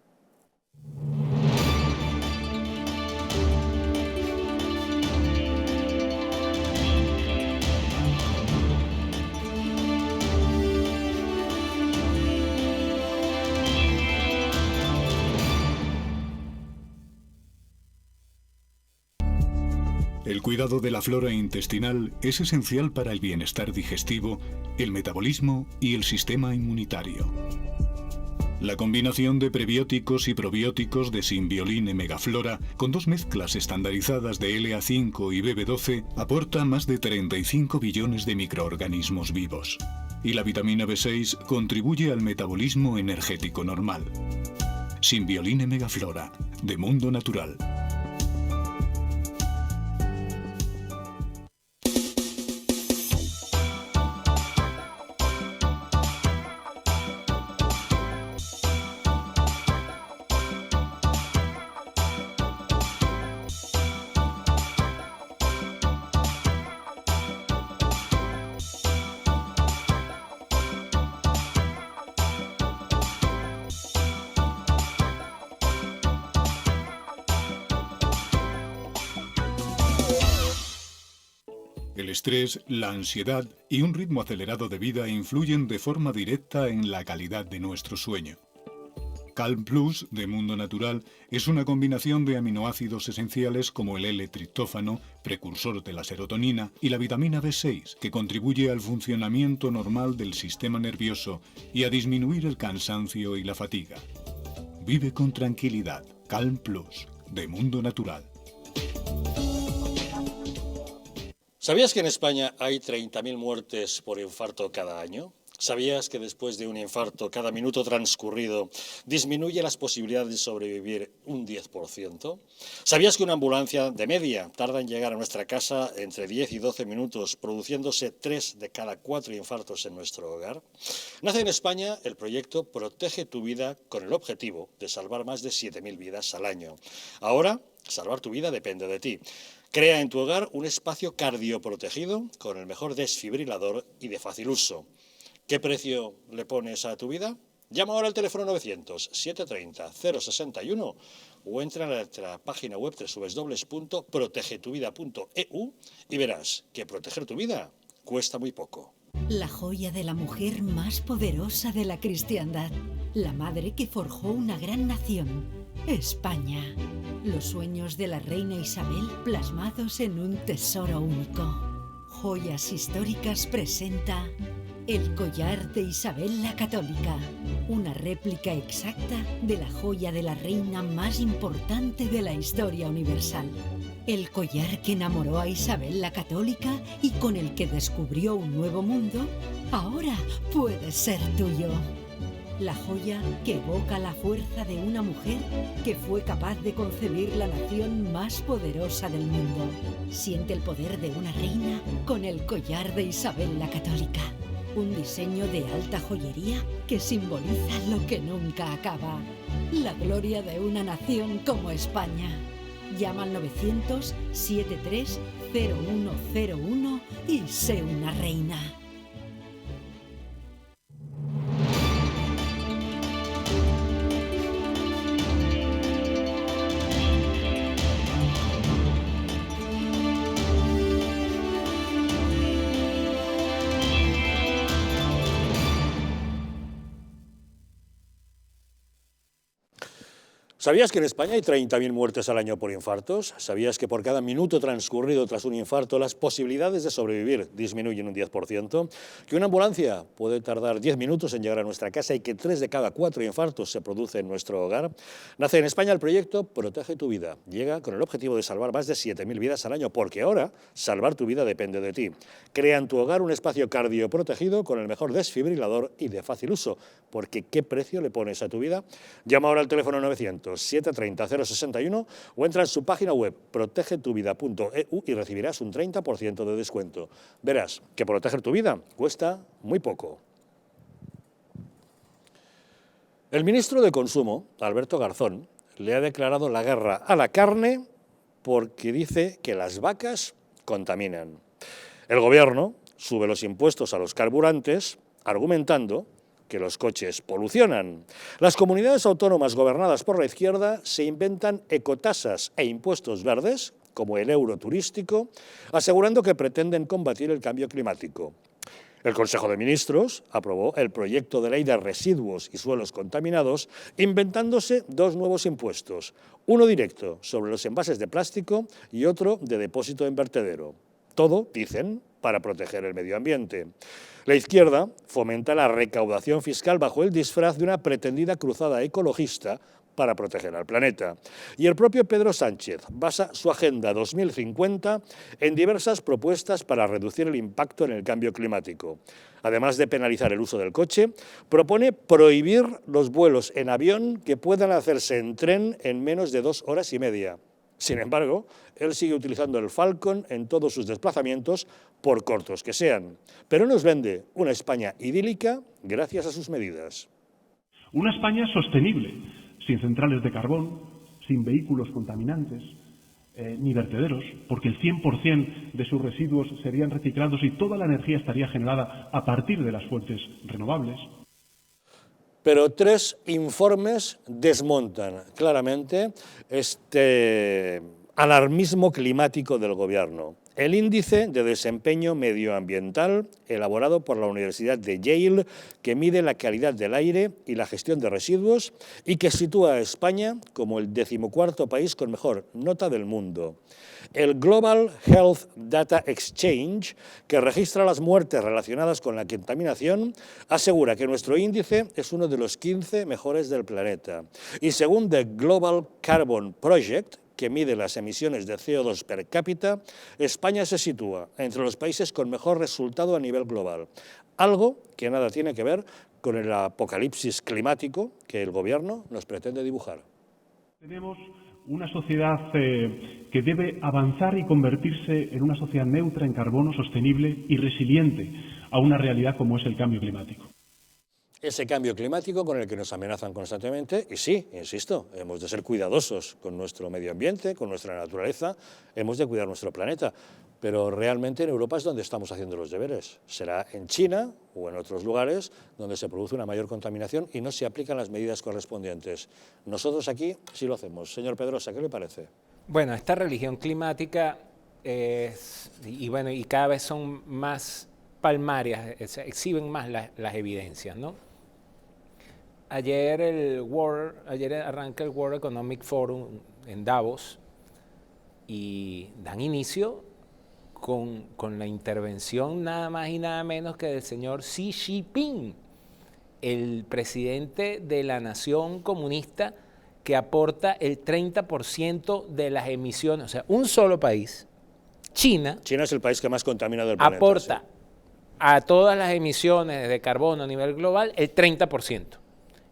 El cuidado de la flora intestinal es esencial para el bienestar digestivo, el metabolismo y el sistema inmunitario. La combinación de prebióticos y probióticos de Symbioline Megaflora, con 2 mezclas estandarizadas de LA5 y BB12, aporta más de 35 billones de microorganismos vivos. Y la vitamina B6 contribuye al metabolismo energético normal. Symbioline Megaflora, de Mundo Natural. El estrés, la ansiedad y un ritmo acelerado de vida influyen de forma directa en la calidad de nuestro sueño. Calm Plus, de Mundo Natural, es una combinación de aminoácidos esenciales como el L-triptófano, precursor de la serotonina, y la vitamina B6, que contribuye al funcionamiento normal del sistema nervioso y a disminuir el cansancio y la fatiga. Vive con tranquilidad. Calm Plus, de Mundo Natural. ¿Sabías que en España hay 30.000 muertes por infarto cada año? ¿Sabías que después de un infarto, cada minuto transcurrido disminuye las posibilidades de sobrevivir un 10%? ¿Sabías que una ambulancia de media tarda en llegar a nuestra casa entre 10 y 12 minutos, produciéndose 3 de cada 4 infartos en nuestro hogar? Nace en España el proyecto Protege tu Vida con el objetivo de salvar más de 7.000 vidas al año. Ahora, salvar tu vida depende de ti. Crea en tu hogar un espacio cardioprotegido con el mejor desfibrilador y de fácil uso. ¿Qué precio le pones a tu vida? Llama ahora al teléfono 900-730-061 o entra a nuestra página web www.protegetuvida.eu y verás que proteger tu vida cuesta muy poco. La joya de la mujer más poderosa de la cristiandad, la madre que forjó una gran nación, España. Los sueños de la reina Isabel plasmados en un tesoro único. Joyas Históricas presenta el collar de Isabel la Católica, una réplica exacta de la joya de la reina más importante de la historia universal. El collar que enamoró a Isabel la Católica y con el que descubrió un nuevo mundo, ahora puede ser tuyo. La joya que evoca la fuerza de una mujer que fue capaz de concebir la nación más poderosa del mundo. Siente el poder de una reina con el collar de Isabel la Católica. Un diseño de alta joyería que simboliza lo que nunca acaba. La gloria de una nación como España. Llama al 900-730101 y sé una reina. ¿Sabías que en España hay 30.000 muertes al año por infartos? ¿Sabías que por cada minuto transcurrido tras un infarto las posibilidades de sobrevivir disminuyen un 10%? ¿Que una ambulancia puede tardar 10 minutos en llegar a nuestra casa y que 3 de cada 4 infartos se producen en nuestro hogar? Nace en España el proyecto Protege tu Vida. Llega con el objetivo de salvar más de 7.000 vidas al año, porque ahora salvar tu vida depende de ti. Crea en tu hogar un espacio cardioprotegido con el mejor desfibrilador y de fácil uso, porque ¿qué precio le pones a tu vida? Llama ahora al teléfono 900 730 061 o entra en su página web protegetuvida.eu y recibirás un 30% de descuento. Verás que proteger tu vida cuesta muy poco. El ministro de Consumo, Alberto Garzón, le ha declarado la guerra a la carne porque dice que las vacas contaminan. El Gobierno sube los impuestos a los carburantes argumentando que los coches polucionan. Las comunidades autónomas gobernadas por la izquierda se inventan ecotasas e impuestos verdes, como el euro turístico, asegurando que pretenden combatir el cambio climático. El Consejo de Ministros aprobó el proyecto de ley de residuos y suelos contaminados, inventándose 2 nuevos impuestos, uno directo sobre los envases de plástico y otro de depósito en vertedero. Todo, dicen, para proteger el medio ambiente. La izquierda fomenta la recaudación fiscal bajo el disfraz de una pretendida cruzada ecologista para proteger al planeta. Y el propio Pedro Sánchez basa su Agenda 2050 en diversas propuestas para reducir el impacto en el cambio climático. Además de penalizar el uso del coche, propone prohibir los vuelos en avión que puedan hacerse en tren en menos de 2 horas y media. Sin embargo, él sigue utilizando el Falcon en todos sus desplazamientos, por cortos que sean. Pero nos vende una España idílica gracias a sus medidas. Una España sostenible, sin centrales de carbón, sin vehículos contaminantes, ni vertederos, porque el 100% de sus residuos serían reciclados y toda la energía estaría generada a partir de las fuentes renovables. Pero 3 informes desmontan claramente este alarmismo climático del Gobierno. El índice de desempeño medioambiental, elaborado por la Universidad de Yale, que mide la calidad del aire y la gestión de residuos y que sitúa a España como el 14º país con mejor nota del mundo. El Global Health Data Exchange, que registra las muertes relacionadas con la contaminación, asegura que nuestro índice es uno de los 15 mejores del planeta. Y según The Global Carbon Project, que mide las emisiones de CO2 per cápita, España se sitúa entre los países con mejor resultado a nivel global. Algo que nada tiene que ver con el apocalipsis climático que el Gobierno nos pretende dibujar. Tenemos una sociedad que debe avanzar y convertirse en una sociedad neutra en carbono, sostenible y resiliente a una realidad como es el cambio climático. Ese cambio climático con el que nos amenazan constantemente, y sí, insisto, hemos de ser cuidadosos con nuestro medio ambiente, con nuestra naturaleza, hemos de cuidar nuestro planeta, pero realmente en Europa es donde estamos haciendo los deberes. Será en China o en otros lugares donde se produce una mayor contaminación y no se aplican las medidas correspondientes. Nosotros aquí sí lo hacemos. Señor Pedrosa, ¿qué le parece? Bueno, esta religión climática y cada vez son más palmarias, exhiben más las evidencias, ¿no? Ayer arranca el World Economic Forum en Davos y dan inicio con la intervención nada más y nada menos que del señor Xi Jinping, el presidente de la nación comunista que aporta el 30% de las emisiones, o sea, un solo país, China. China es el país que más contamina del planeta. Aporta sí, a todas las emisiones de carbono a nivel global el 30%.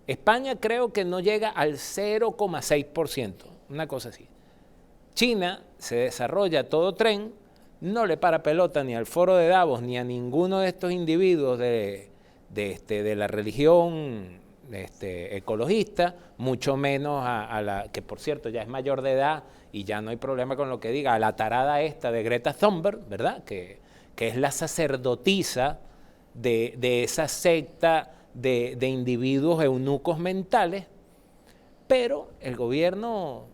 España creo que no llega al 0,6%, una cosa así. China se desarrolla todo tren, no le para pelota ni al foro de Davos ni a ninguno de estos individuos de la religión ecologista, mucho menos a la que por cierto ya es mayor de edad y ya no hay problema con lo que diga, a la tarada esta de Greta Thunberg, ¿verdad? Que es la sacerdotisa de esa secta de individuos eunucos mentales, pero el gobierno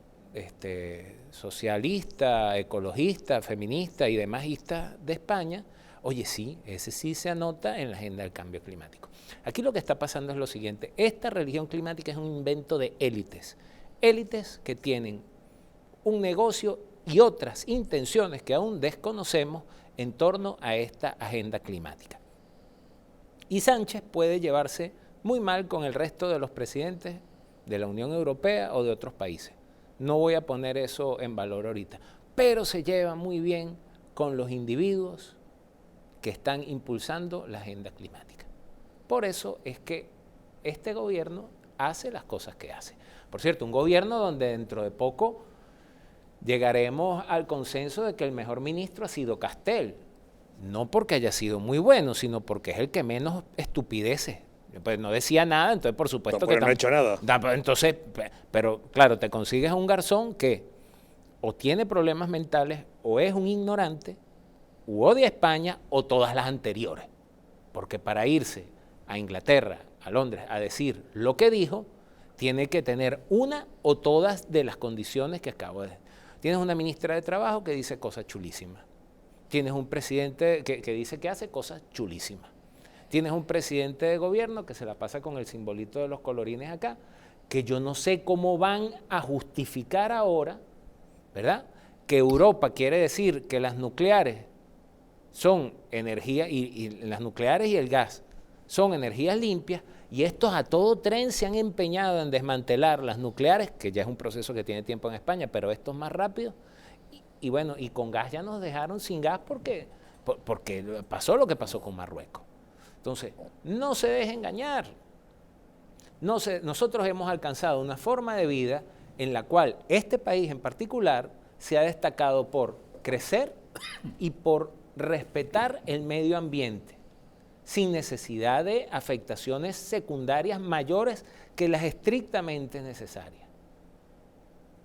socialista, ecologista, feminista y demásista de España, oye sí, ese sí se anota en la agenda del cambio climático. Aquí lo que está pasando es lo siguiente: esta religión climática es un invento de élites élites que tienen un negocio y otras intenciones que aún desconocemos en torno a esta agenda climática. Y Sánchez puede llevarse muy mal con el resto de los presidentes de la Unión Europea o de otros países. No voy a poner eso en valor ahorita, pero se lleva muy bien con los individuos que están impulsando la agenda climática. Por eso es que este gobierno hace las cosas que hace. Por cierto, un gobierno donde dentro de poco llegaremos al consenso de que el mejor ministro ha sido Castel. No porque haya sido muy bueno, sino porque es el que menos estupideces. Pues no decía nada, entonces por supuesto que no ha hecho nada. Entonces, pero claro, te consigues a un garzón que o tiene problemas mentales, o es un ignorante, u odia a España, o todas las anteriores. Porque para irse a Inglaterra, a Londres, a decir lo que dijo, tiene que tener una o todas de las condiciones que acabo de decir. Tienes una ministra de Trabajo que dice cosas chulísimas. Tienes un presidente que dice que hace cosas chulísimas. Tienes un presidente de gobierno que se la pasa con el simbolito de los colorines acá, que yo no sé cómo van a justificar ahora, ¿verdad?, que Europa quiere decir que las nucleares son energía, y las nucleares y el gas son energías limpias, y estos a todo tren se han empeñado en desmantelar las nucleares, que ya es un proceso que tiene tiempo en España, pero esto es más rápido, y bueno, y con gas ya nos dejaron sin gas porque pasó lo que pasó con Marruecos. Entonces, no se deje engañar. Nosotros hemos alcanzado una forma de vida en la cual este país en particular se ha destacado por crecer y por respetar el medio ambiente, sin necesidad de afectaciones secundarias mayores que las estrictamente necesarias.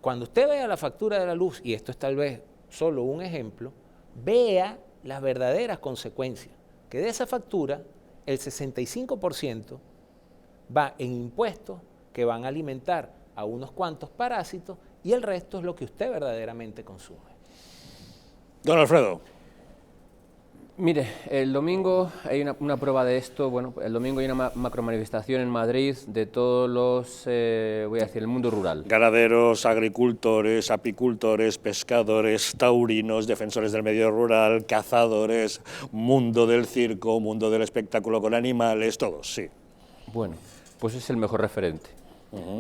Cuando usted vea la factura de la luz, y esto es tal vez solo un ejemplo, vea las verdaderas consecuencias, que de esa factura el 65% va en impuestos que van a alimentar a unos cuantos parásitos y el resto es lo que usted verdaderamente consume. Don Alfredo. Mire, el domingo hay una prueba de esto. Bueno, el domingo hay una macromanifestación en Madrid de todos los, voy a decir, el mundo rural. Ganaderos, agricultores, apicultores, pescadores, taurinos, defensores del medio rural, cazadores, mundo del circo, mundo del espectáculo con animales, todos, sí. Bueno, pues es el mejor referente.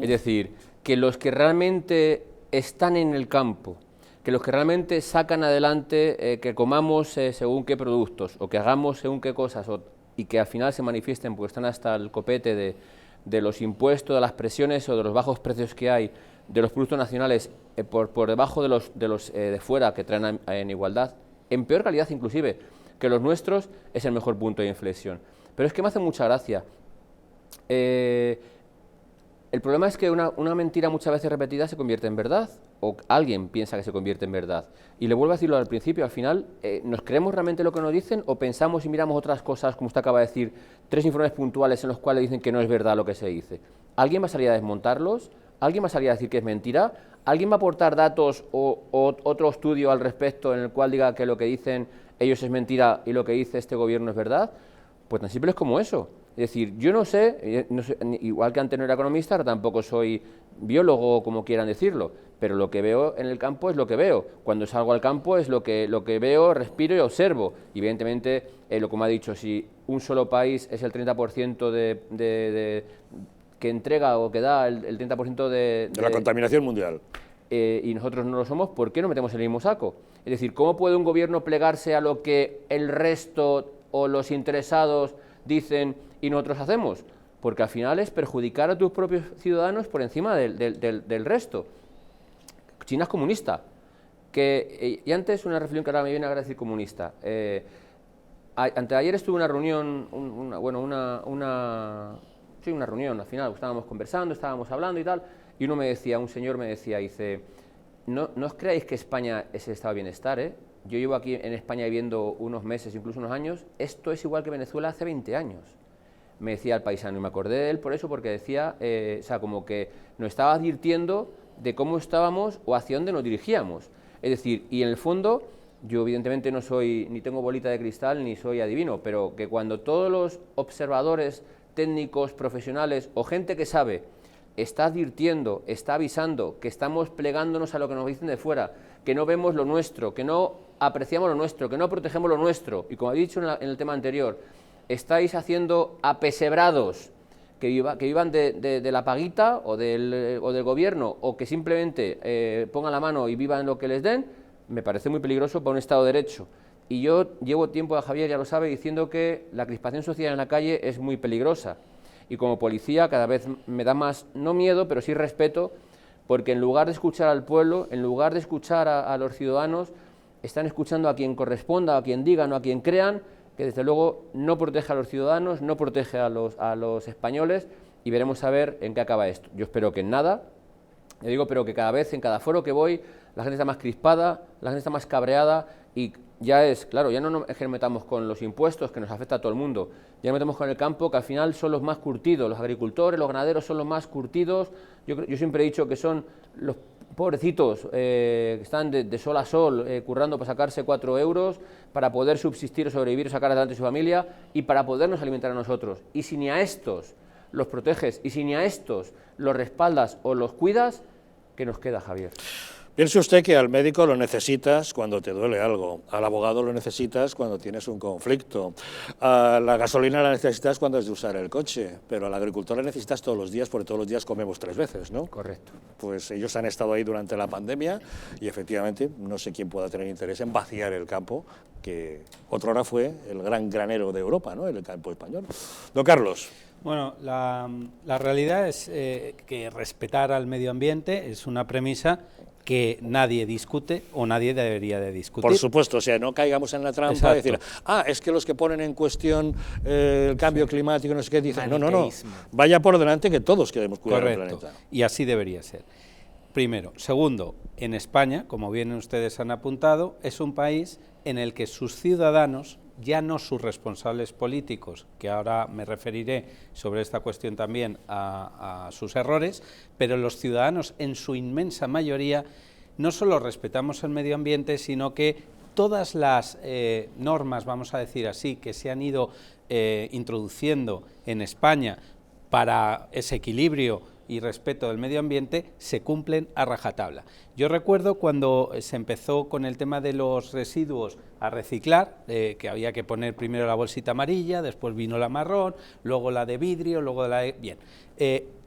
Es decir, que los que realmente están en el campo, que los que realmente sacan adelante que comamos según qué productos o que hagamos según qué cosas y que al final se manifiesten porque están hasta el copete de los impuestos, de las presiones o de los bajos precios que hay de los productos nacionales por debajo de los de fuera que traen en igualdad, en peor calidad inclusive que los nuestros, es el mejor punto de inflexión. Pero es que me hace mucha gracia. El problema es que una mentira muchas veces repetida se convierte en verdad, o alguien piensa que se convierte en verdad. Y le vuelvo a decirlo al principio, al final, ¿nos creemos realmente lo que nos dicen o pensamos y miramos otras cosas, como usted acaba de decir, 3 informes puntuales en los cuales dicen que no es verdad lo que se dice? ¿Alguien va a salir a desmontarlos? ¿Alguien va a salir a decir que es mentira? ¿Alguien va a aportar datos o otro estudio al respecto en el cual diga que lo que dicen ellos es mentira y lo que dice este gobierno es verdad? Pues tan simple es como eso. Es decir, yo no sé, igual que antes no era economista, ahora tampoco soy biólogo, como quieran decirlo, pero lo que veo en el campo es lo que veo. Cuando salgo al campo es lo que veo, respiro y observo. Y evidentemente, lo que me ha dicho, si un solo país es el 30% que entrega o que da el 30% de la contaminación mundial, y nosotros no lo somos, ¿por qué no metemos en el mismo saco? Es decir, ¿cómo puede un gobierno plegarse a lo que el resto o los interesados dicen y nosotros hacemos? Porque al final es perjudicar a tus propios ciudadanos por encima del resto. China es comunista. Y antes una reflexión que ahora me viene a decir comunista. Anteayer estuve en una reunión, una reunión, al final estábamos conversando, estábamos hablando y tal, y un señor me decía, dice, no os creáis que España es el estado de bienestar, ¿eh? Yo llevo aquí en España viviendo unos meses, incluso unos años, esto es igual que Venezuela hace 20 años. Me decía el paisano, y me acordé de él por eso, porque decía, como que nos estaba advirtiendo de cómo estábamos o hacia dónde nos dirigíamos. Es decir, y en el fondo, yo evidentemente no soy, ni tengo bolita de cristal, ni soy adivino, pero que cuando todos los observadores técnicos, profesionales o gente que sabe está advirtiendo, está avisando que estamos plegándonos a lo que nos dicen de fuera, que no vemos lo nuestro, que no apreciamos lo nuestro, que no protegemos lo nuestro, y como he dicho en el tema anterior, estáis haciendo apesebrados que vivan de la paguita o del gobierno, o que simplemente pongan la mano y vivan lo que les den, me parece muy peligroso para un Estado de Derecho. Y yo llevo tiempo, a Javier ya lo sabe, diciendo que la crispación social en la calle es muy peligrosa. Y como policía cada vez me da más, no miedo, pero sí respeto, porque en lugar de escuchar al pueblo, en lugar de escuchar a los ciudadanos, están escuchando a quien corresponda, a quien digan o a quien crean, que desde luego no protege a los ciudadanos, no protege a los españoles, y veremos a ver en qué acaba esto. Yo espero que en nada, yo digo, pero que cada vez, en cada foro que voy, la gente está más crispada, la gente está más cabreada, y ya es, claro, ya no nos metamos con los impuestos, que nos afecta a todo el mundo, ya nos metemos con el campo, que al final son los más curtidos, los agricultores, los ganaderos son los más curtidos. Yo siempre he dicho que son los pobrecitos que están de sol a sol currando para sacarse 4 euros, para poder subsistir o sobrevivir o sacar adelante su familia y para podernos alimentar a nosotros. Y si ni a estos los proteges y si ni a estos los respaldas o los cuidas, ¿qué nos queda, Javier? Piense usted que al médico lo necesitas cuando te duele algo, al abogado lo necesitas cuando tienes un conflicto, a la gasolina la necesitas cuando has de usar el coche, pero al agricultor la necesitas todos los días porque todos los días comemos 3 veces, ¿no? Correcto. Pues ellos han estado ahí durante la pandemia y efectivamente no sé quién pueda tener interés en vaciar el campo, que otrora fue el gran granero de Europa, ¿no? El campo español. Don Carlos. Bueno, la realidad es que respetar al medio ambiente es una premisa que nadie discute o nadie debería de discutir. Por supuesto, o sea, no caigamos en la trampa de decir, es que los que ponen en cuestión el cambio climático, no sé qué, dicen, no, vaya por delante que todos queremos cuidar el planeta. Y así debería ser. Primero. Segundo, en España, como bien ustedes han apuntado, es un país en el que sus ciudadanos, ya no sus responsables políticos, que ahora me referiré sobre esta cuestión también a sus errores, pero los ciudadanos en su inmensa mayoría no solo respetamos el medio ambiente, sino que todas las normas, vamos a decir así, que se han ido introduciendo en España para ese equilibrio y respeto del medio ambiente se cumplen a rajatabla. Yo recuerdo cuando se empezó con el tema de los residuos a reciclar, que había que poner primero la bolsita amarilla, después vino la marrón, luego la de vidrio, luego la de... Bien,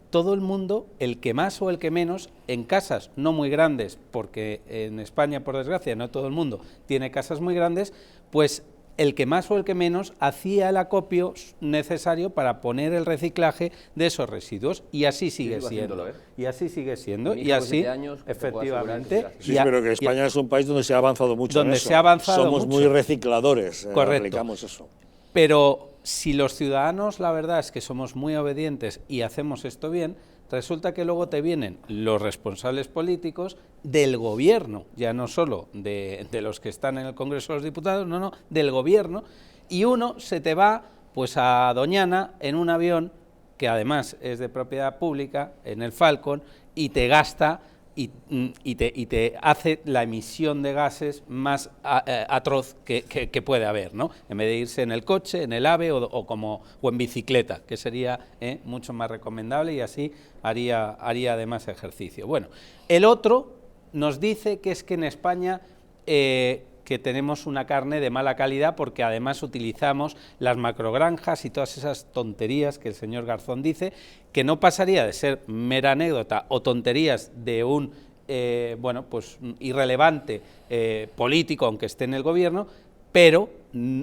todo el mundo, el que más o el que menos, en casas no muy grandes, porque en España, por desgracia, no todo el mundo tiene casas muy grandes, pues el que más o el que menos hacía el acopio necesario para poner el reciclaje de esos residuos, y así sigue siendo. Y así sigue siendo, y así, efectivamente. Sí, pero que España es un país donde se ha avanzado mucho donde en eso. Se ha avanzado Somos mucho. Muy recicladores, aplicamos eso. Pero si los ciudadanos, la verdad es que somos muy obedientes y hacemos esto bien, resulta que luego te vienen los responsables políticos del gobierno, ya no solo de los que están en el Congreso de los Diputados, no, del gobierno, y uno se te va pues a Doñana en un avión que además es de propiedad pública, en el Falcon, y te gasta y te hace la emisión de gases más atroz que puede haber, ¿no? En vez de irse en el coche, en el AVE o en bicicleta, que sería mucho más recomendable, y así haría además ejercicio. Bueno, el otro nos dice que es que en España que tenemos una carne de mala calidad porque además utilizamos las macrogranjas y todas esas tonterías que el señor Garzón dice, que no pasaría de ser mera anécdota o tonterías de un irrelevante político, aunque esté en el gobierno, pero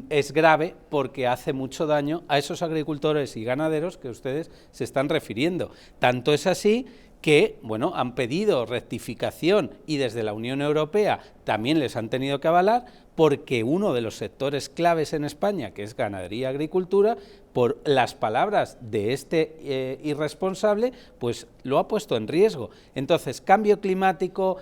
es grave porque hace mucho daño a esos agricultores y ganaderos que ustedes se están refiriendo. Tanto es así que, han pedido rectificación y desde la Unión Europea también les han tenido que avalar, porque uno de los sectores claves en España, que es ganadería y agricultura, por las palabras de este irresponsable, pues lo ha puesto en riesgo. Entonces, cambio climático,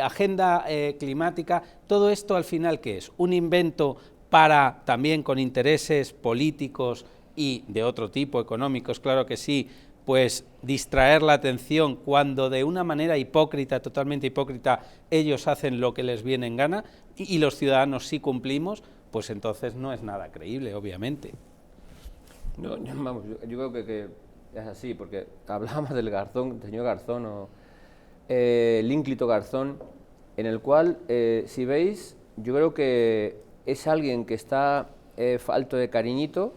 agenda climática, todo esto al final, ¿qué es? Un invento para también con intereses políticos y de otro tipo, económicos, claro que sí, pues distraer la atención cuando de una manera hipócrita, totalmente hipócrita, ellos hacen lo que les viene en gana y los ciudadanos sí cumplimos, pues entonces no es nada creíble, obviamente. No, yo creo que Es así, porque hablábamos del Garzón, del señor Garzón, o el ínclito Garzón, en el cual, si veis, yo creo que es alguien que está falto de cariñito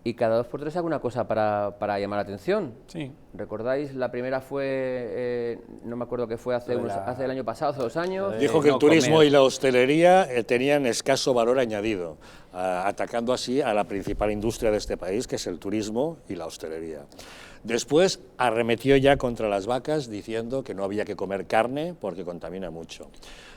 y cada 2 por 3 hace una cosa para llamar la atención. Sí. ¿Recordáis? La primera fue, no me acuerdo qué fue, hace el año pasado, hace 2 años. Dijo que el turismo y la hostelería tenían escaso valor añadido, atacando así a la principal industria de este país, que es el turismo y la hostelería. Después arremetió ya contra las vacas diciendo que no había que comer carne porque contamina mucho.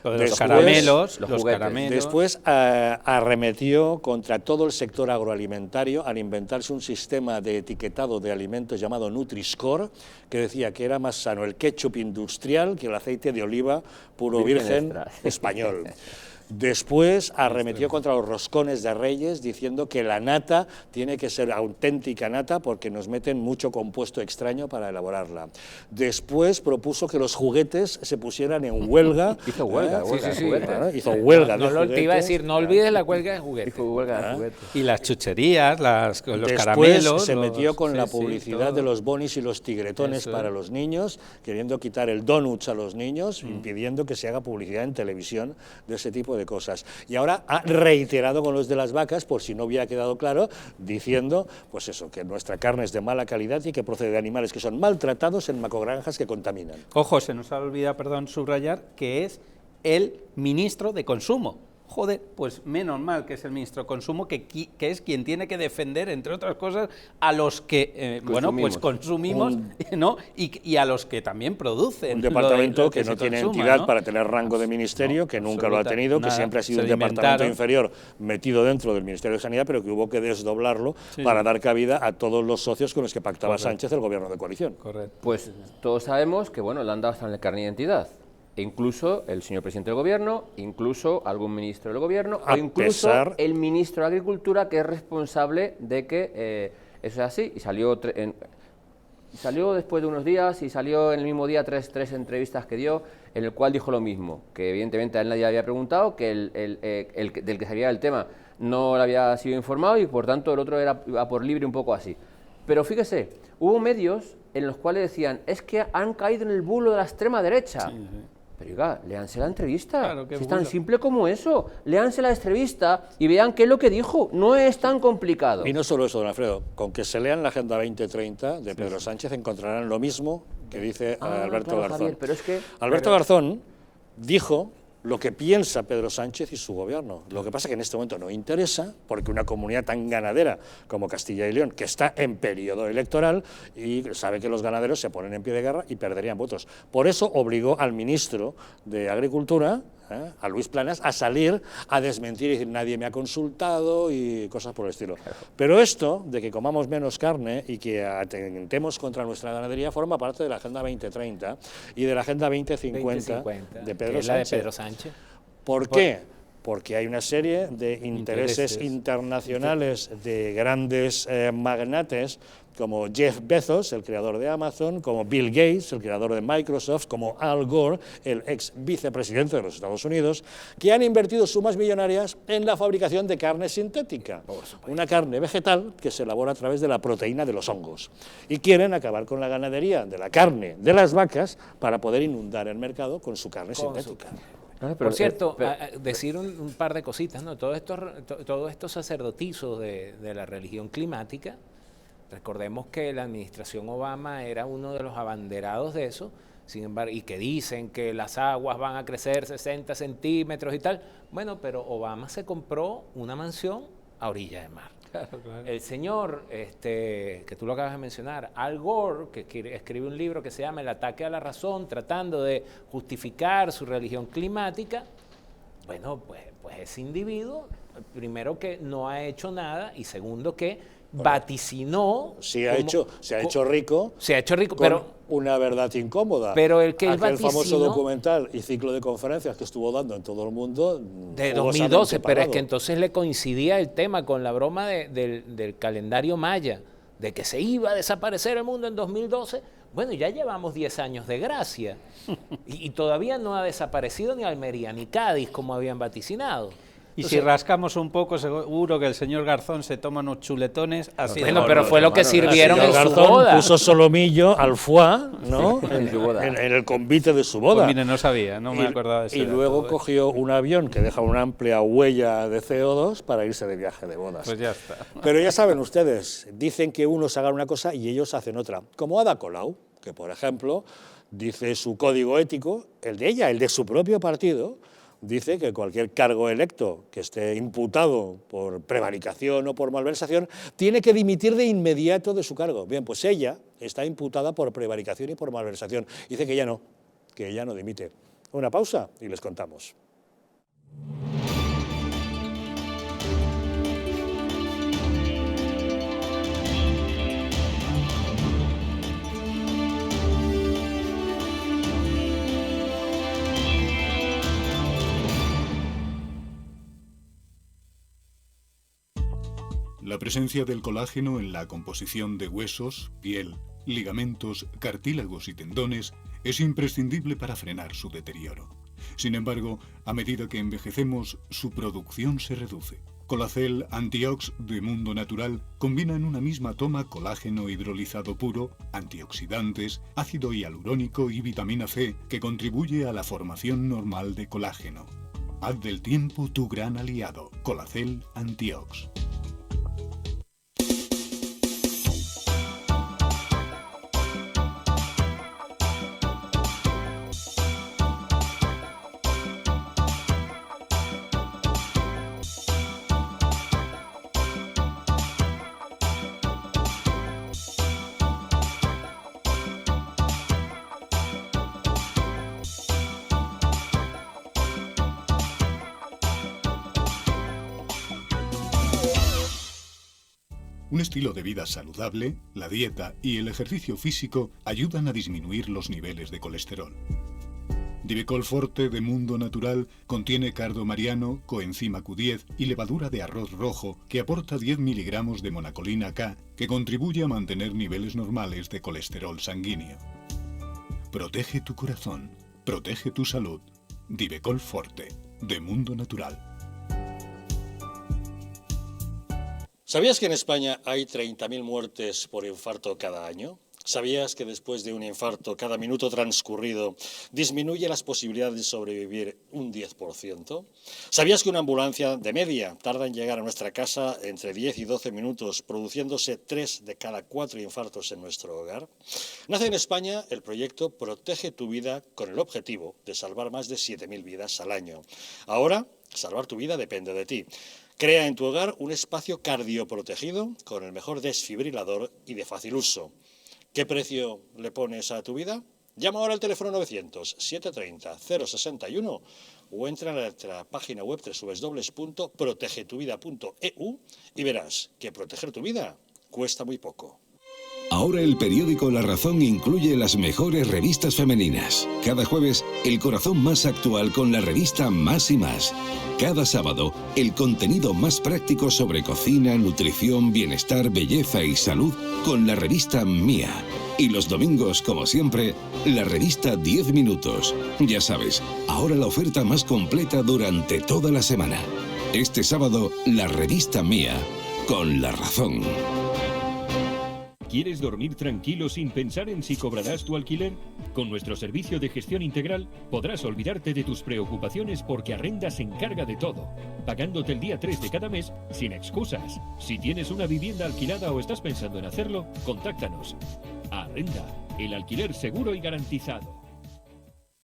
Los caramelos, los los juguetes. caramelos. Después arremetió contra todo el sector agroalimentario al inventarse un sistema de etiquetado de alimentos llamado Nutri-Score, que decía que era más sano el ketchup industrial que el aceite de oliva puro virgen extra. español. Después arremetió contra los roscones de Reyes diciendo que la nata tiene que ser auténtica nata porque nos meten mucho compuesto extraño para elaborarla. Después propuso que los juguetes se pusieran en huelga. Hizo huelga, Sí, huelga de sí, juguetes. hizo huelga de No, te iba a juguetes. decir, no olvides la huelga de juguetes. Hizo huelga de juguetes. Y las chucherías, los Después caramelos. se metió con sí, la sí, publicidad todo. de los bonis y los tigretones Eso para es. los niños, queriendo quitar el donuts a los niños, impidiendo que se haga publicidad en televisión de ese tipo de cosas. Y ahora ha reiterado con los de las vacas, por si no hubiera quedado claro, diciendo pues eso, que nuestra carne es de mala calidad y que procede de animales que son maltratados en macogranjas que contaminan. Ojo, se nos ha olvidado, perdón, subrayar que es el ministro de Consumo. Joder, pues menos mal que es el ministro de Consumo, que es quien tiene que defender, entre otras cosas, a los que, bueno, pues consumimos, ¿no? Y a los que también producen. Un departamento lo que no se tiene consuma, entidad ¿no? para tener rango de ministerio, No, que nunca lo ha tenido, que nada, siempre ha sido se un lo departamento inventaron. inferior metido dentro del Ministerio de Sanidad, pero que hubo que desdoblarlo para dar cabida a todos los socios con los que pactaba Sánchez el gobierno de coalición. Correcto. Pues todos sabemos que, bueno, le han dado hasta en el carnet de identidad. E incluso el señor presidente del gobierno, incluso algún ministro del gobierno, A o incluso pesar- el ministro de Agricultura, que es responsable de que eso sea así. Y salió después de unos días y salió en el mismo día tres entrevistas que dio, en el cual dijo lo mismo, que evidentemente a él nadie había preguntado, que del que sabía del tema no le había sido informado y por tanto el otro iba por libre un poco así. Pero fíjese, hubo medios en los cuales decían, es que han caído en el bulo de la extrema derecha. Pero oiga, léanse la entrevista, Claro, qué si es tan bulo. simple como eso, léanse la entrevista y vean qué es lo que dijo, no es tan complicado. Y no solo eso, don Alfredo, con que se lean la Agenda 2030 de Pedro Sánchez encontrarán lo mismo que dice Alberto claro, Garzón. Javier, pero es que- Alberto Garzón dijo lo que piensa Pedro Sánchez y su gobierno. Lo que pasa es que en este momento no interesa, porque una comunidad tan ganadera como Castilla y León, que está en periodo electoral y sabe que los ganaderos se ponen en pie de guerra y perderían votos. Por eso obligó al ministro de Agricultura, a Luis Planas, a salir a desmentir y decir nadie me ha consultado y cosas por el estilo. Pero esto de que comamos menos carne y que atentemos contra nuestra ganadería forma parte de la Agenda 2030 y de la Agenda 2050 de Pedro que es la de Sánchez. Pedro Sánchez. ¿Por qué? Porque hay una serie de intereses internacionales de grandes magnates como Jeff Bezos, el creador de Amazon, como Bill Gates, el creador de Microsoft, como Al Gore, el ex vicepresidente de los Estados Unidos, que han invertido sumas millonarias en la fabricación de carne sintética, una carne vegetal que se elabora a través de la proteína de los hongos. Y quieren acabar con la ganadería de la carne de las vacas para poder inundar el mercado con su carne sintética. No, Por cierto, decir un par de cositas, ¿no? Todos estos sacerdotisos de la religión climática, recordemos que la administración Obama era uno de los abanderados de eso, sin embargo, y que dicen que las aguas van a crecer 60 centímetros y tal. Bueno, pero Obama se compró una mansión a orilla de mar. El señor, que tú lo acabas de mencionar, Al Gore, que escribe un libro que se llama El ataque a la razón, tratando de justificar su religión climática, bueno, pues ese individuo, primero que no ha hecho nada y segundo que vaticinó... Se ha hecho rico. Se ha hecho rico, con pero... una verdad incómoda. Pero el que él aquel famoso vaticinó- documental y ciclo de conferencias que estuvo dando en todo el mundo De jugosamente 2012, pero es pagado. que entonces le coincidía el tema con la broma del calendario maya, de que se iba a desaparecer el mundo en 2012. Bueno, ya llevamos 10 años de gracia y todavía no ha desaparecido ni Almería ni Cádiz como habían vaticinado. Y si rascamos un poco, seguro que el señor Garzón se toma unos chuletones así. Bueno, pero fue lo que sirvieron en su Garzón boda. puso solomillo al foie, ¿no? En su boda. En el convite de su boda. Pues mire, no sabía, no me acordaba de eso. Y luego cogió un avión que deja una amplia huella de CO2 para irse de viaje de bodas. Pues ya está. Pero ya saben ustedes, dicen que unos hagan una cosa y ellos hacen otra. Como Ada Colau, que por ejemplo dice su código ético, el de ella, el de su propio partido, dice que cualquier cargo electo que esté imputado por prevaricación o por malversación tiene que dimitir de inmediato de su cargo. Bien, pues ella está imputada por prevaricación y por malversación. Dice que ella no dimite. Una pausa y les contamos. La presencia del colágeno en la composición de huesos, piel, ligamentos, cartílagos y tendones es imprescindible para frenar su deterioro. Sin embargo, a medida que envejecemos, su producción se reduce. Colacel Antiox de Mundo Natural combina en una misma toma colágeno hidrolizado puro, antioxidantes, ácido hialurónico y vitamina C que contribuye a la formación normal de colágeno. Haz del tiempo tu gran aliado. Colacel Antiox. Un estilo de vida saludable, la dieta y el ejercicio físico ayudan a disminuir los niveles de colesterol. Divecol Forte de Mundo Natural contiene cardo mariano, coenzima Q10 y levadura de arroz rojo que aporta 10 miligramos de monacolina K que contribuye a mantener niveles normales de colesterol sanguíneo. Protege tu corazón, protege tu salud. Divecol Forte de Mundo Natural. ¿Sabías que en España hay 30.000 muertes por infarto cada año? ¿Sabías que después de un infarto, cada minuto transcurrido disminuye las posibilidades de sobrevivir un 10%? ¿Sabías que una ambulancia de media tarda en llegar a nuestra casa entre 10 y 12 minutos, produciéndose 3 de cada 4 infartos en nuestro hogar? Nace en España el proyecto Protege tu Vida con el objetivo de salvar más de 7.000 vidas al año. Ahora, salvar tu vida depende de ti. Crea en tu hogar un espacio cardioprotegido con el mejor desfibrilador y de fácil uso. ¿Qué precio le pones a tu vida? Llama ahora al teléfono 900-730-061 o entra en nuestra página web www.protegetuvida.eu y verás que proteger tu vida cuesta muy poco. Ahora el periódico La Razón incluye las mejores revistas femeninas. Cada jueves, el corazón más actual con la revista Más y Más. Cada sábado, el contenido más práctico sobre cocina, nutrición, bienestar, belleza y salud con la revista Mía. Y los domingos, como siempre, la revista 10 minutos. Ya sabes, ahora la oferta más completa durante toda la semana. Este sábado, la revista Mía con La Razón. ¿Quieres dormir tranquilo sin pensar en si cobrarás tu alquiler? Con nuestro servicio de gestión integral podrás olvidarte de tus preocupaciones porque Arrenda se encarga de todo, pagándote el día 3 de cada mes sin excusas. Si tienes una vivienda alquilada o estás pensando en hacerlo, contáctanos. Arrenda, el alquiler seguro y garantizado.